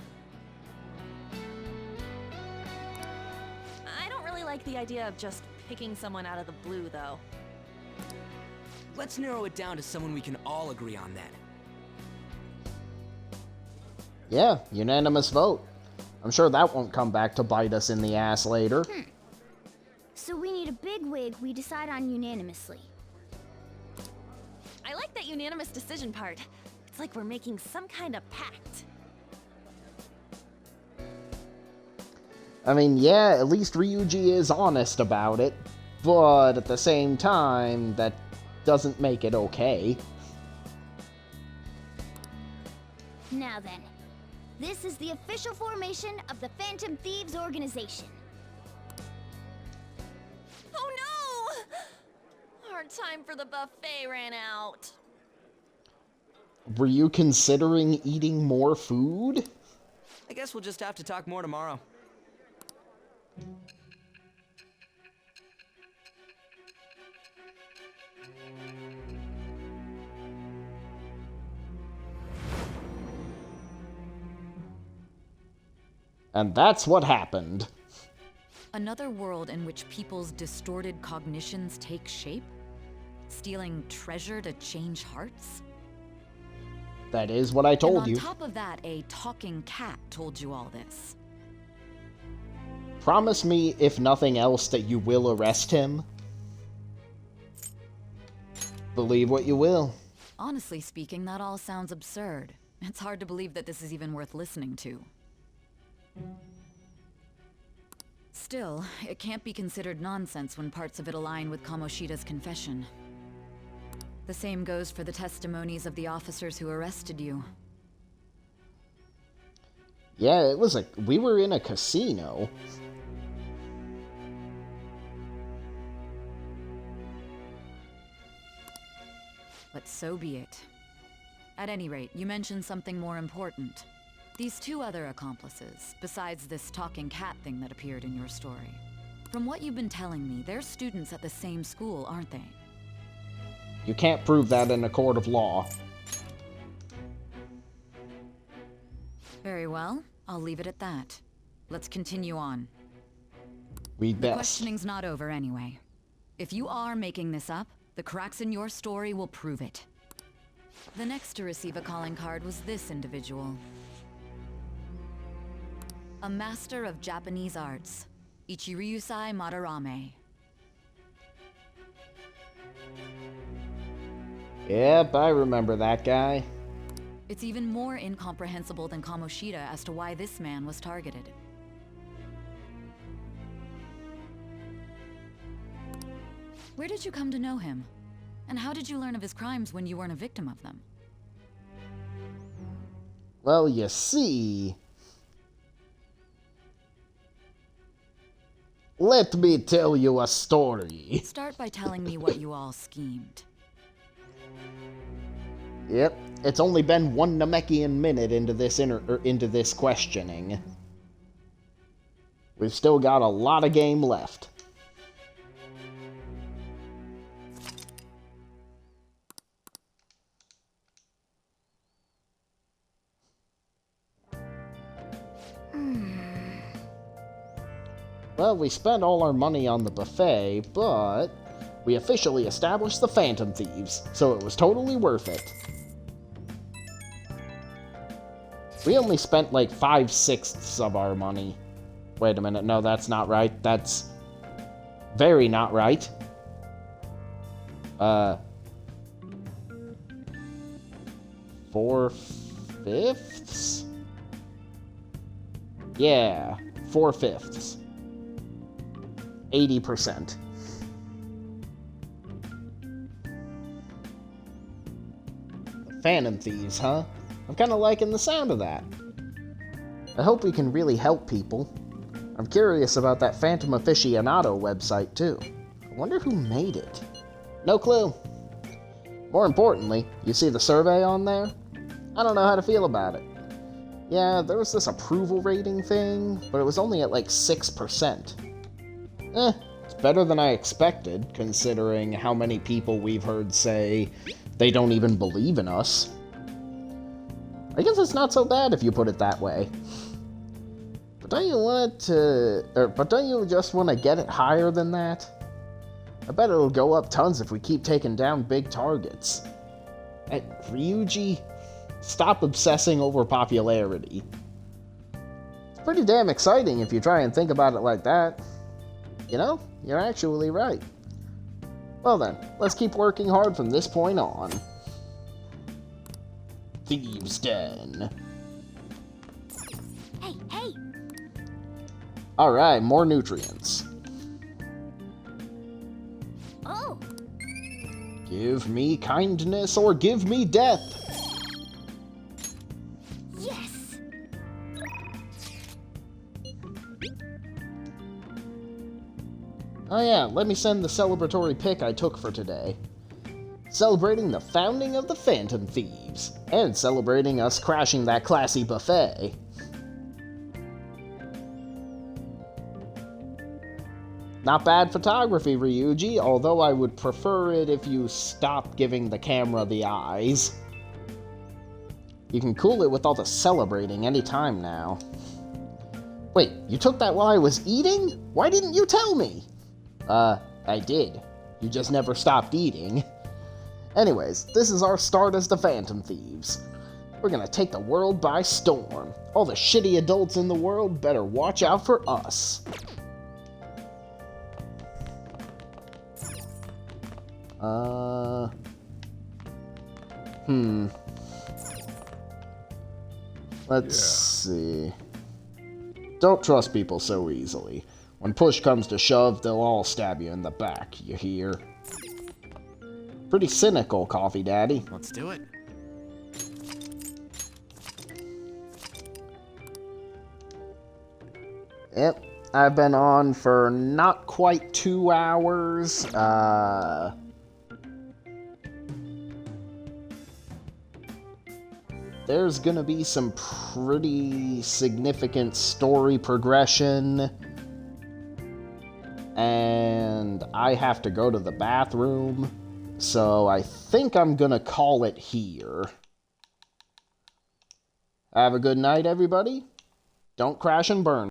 I don't really like the idea of just picking someone out of the blue, though. Let's narrow it down to someone we can all agree on then. Yeah, unanimous vote. I'm sure that won't come back to bite us in the ass later. So we need a bigwig we decide on unanimously. I like that unanimous decision part. It's like we're making some kind of pact. I mean, yeah, at least Ryuji is honest about it, but at the same time, that doesn't make it okay. Now then, this is the official formation of the Phantom Thieves organization. Oh no! Our time for the buffet ran out. Were you considering eating more food? I guess we'll just have to talk more tomorrow. And that's what happened. Another world in which people's distorted cognitions take shape? Stealing treasure to change hearts? That is what I told you. And on top of that, a talking cat told you all this. Promise me, if nothing else, that you will arrest him. Believe what you will. Honestly speaking, that all sounds absurd. It's hard to believe that this is even worth listening to. Still, it can't be considered nonsense when parts of it align with Kamoshida's confession. The same goes for the testimonies of the officers who arrested you. Yeah, we were in a casino. But so be it. At any rate, you mentioned something more important. These two other accomplices, besides this talking cat thing that appeared in your story. From what you've been telling me, they're students at the same school, aren't they? You can't prove that in a court of law. Very well. I'll leave it at that. Let's continue on. We'd The best. questioning's not over anyway. If you are making this up, the cracks in your story will prove it. The next to receive a calling card was this individual. A master of Japanese arts, Ichiryusai Madarame. Yep, I remember that guy. It's even more incomprehensible than Kamoshida as to why this man was targeted. Where did you come to know him? And how did you learn of his crimes when you weren't a victim of them? Well, you see... Let me tell you a story. Start by telling me what you all schemed. Yep, it's only been one Namekian minute into this questioning. We've still got a lot of game left. Well, we spent all our money on the buffet, but we officially established the Phantom Thieves, so it was totally worth it. We only spent like 5/6 of our money. Wait a minute, no, that's not right. That's very not right. 4/5? Yeah, 4/5. 80%. Phantom Thieves, huh? I'm kind of liking the sound of that. I hope we can really help people. I'm curious about that Phantom Aficionado website, too. I wonder who made it. No clue. More importantly, you see the survey on there? I don't know how to feel about it. Yeah, there was this approval rating thing, but it was only at like 6%. It's better than I expected, considering how many people we've heard say they don't even believe in us. I guess it's not so bad if you put it that way. But don't you just want to get it higher than that? I bet it'll go up tons if we keep taking down big targets. Hey, Ryuji, stop obsessing over popularity. It's pretty damn exciting if you try and think about it like that. You know, you're actually right. Well then, let's keep working hard from this point on. Thieves' Den. Hey! Alright, more nutrients. Oh! Give me kindness or give me death! Yes! Oh yeah, let me send the celebratory pic I took for today. Celebrating the founding of the Phantom Thieves, and celebrating us crashing that classy buffet. Not bad photography, Ryuji, although I would prefer it if you stopped giving the camera the eyes. You can cool it with all the celebrating anytime now. Wait, you took that while I was eating? Why didn't you tell me? I did. You just never stopped eating. Anyways, this is our start as the Phantom Thieves. We're gonna take the world by storm. All the shitty adults in the world better watch out for us. Let's see. Don't trust people so easily. When push comes to shove, they'll all stab you in the back, you hear? Pretty cynical, Coffee Daddy. Let's do it. Yep, I've been on for not quite 2 hours. There's gonna be some pretty significant story progression. And I have to go to the bathroom. So I think I'm gonna call it here. Have a good night, everybody. Don't crash and burn.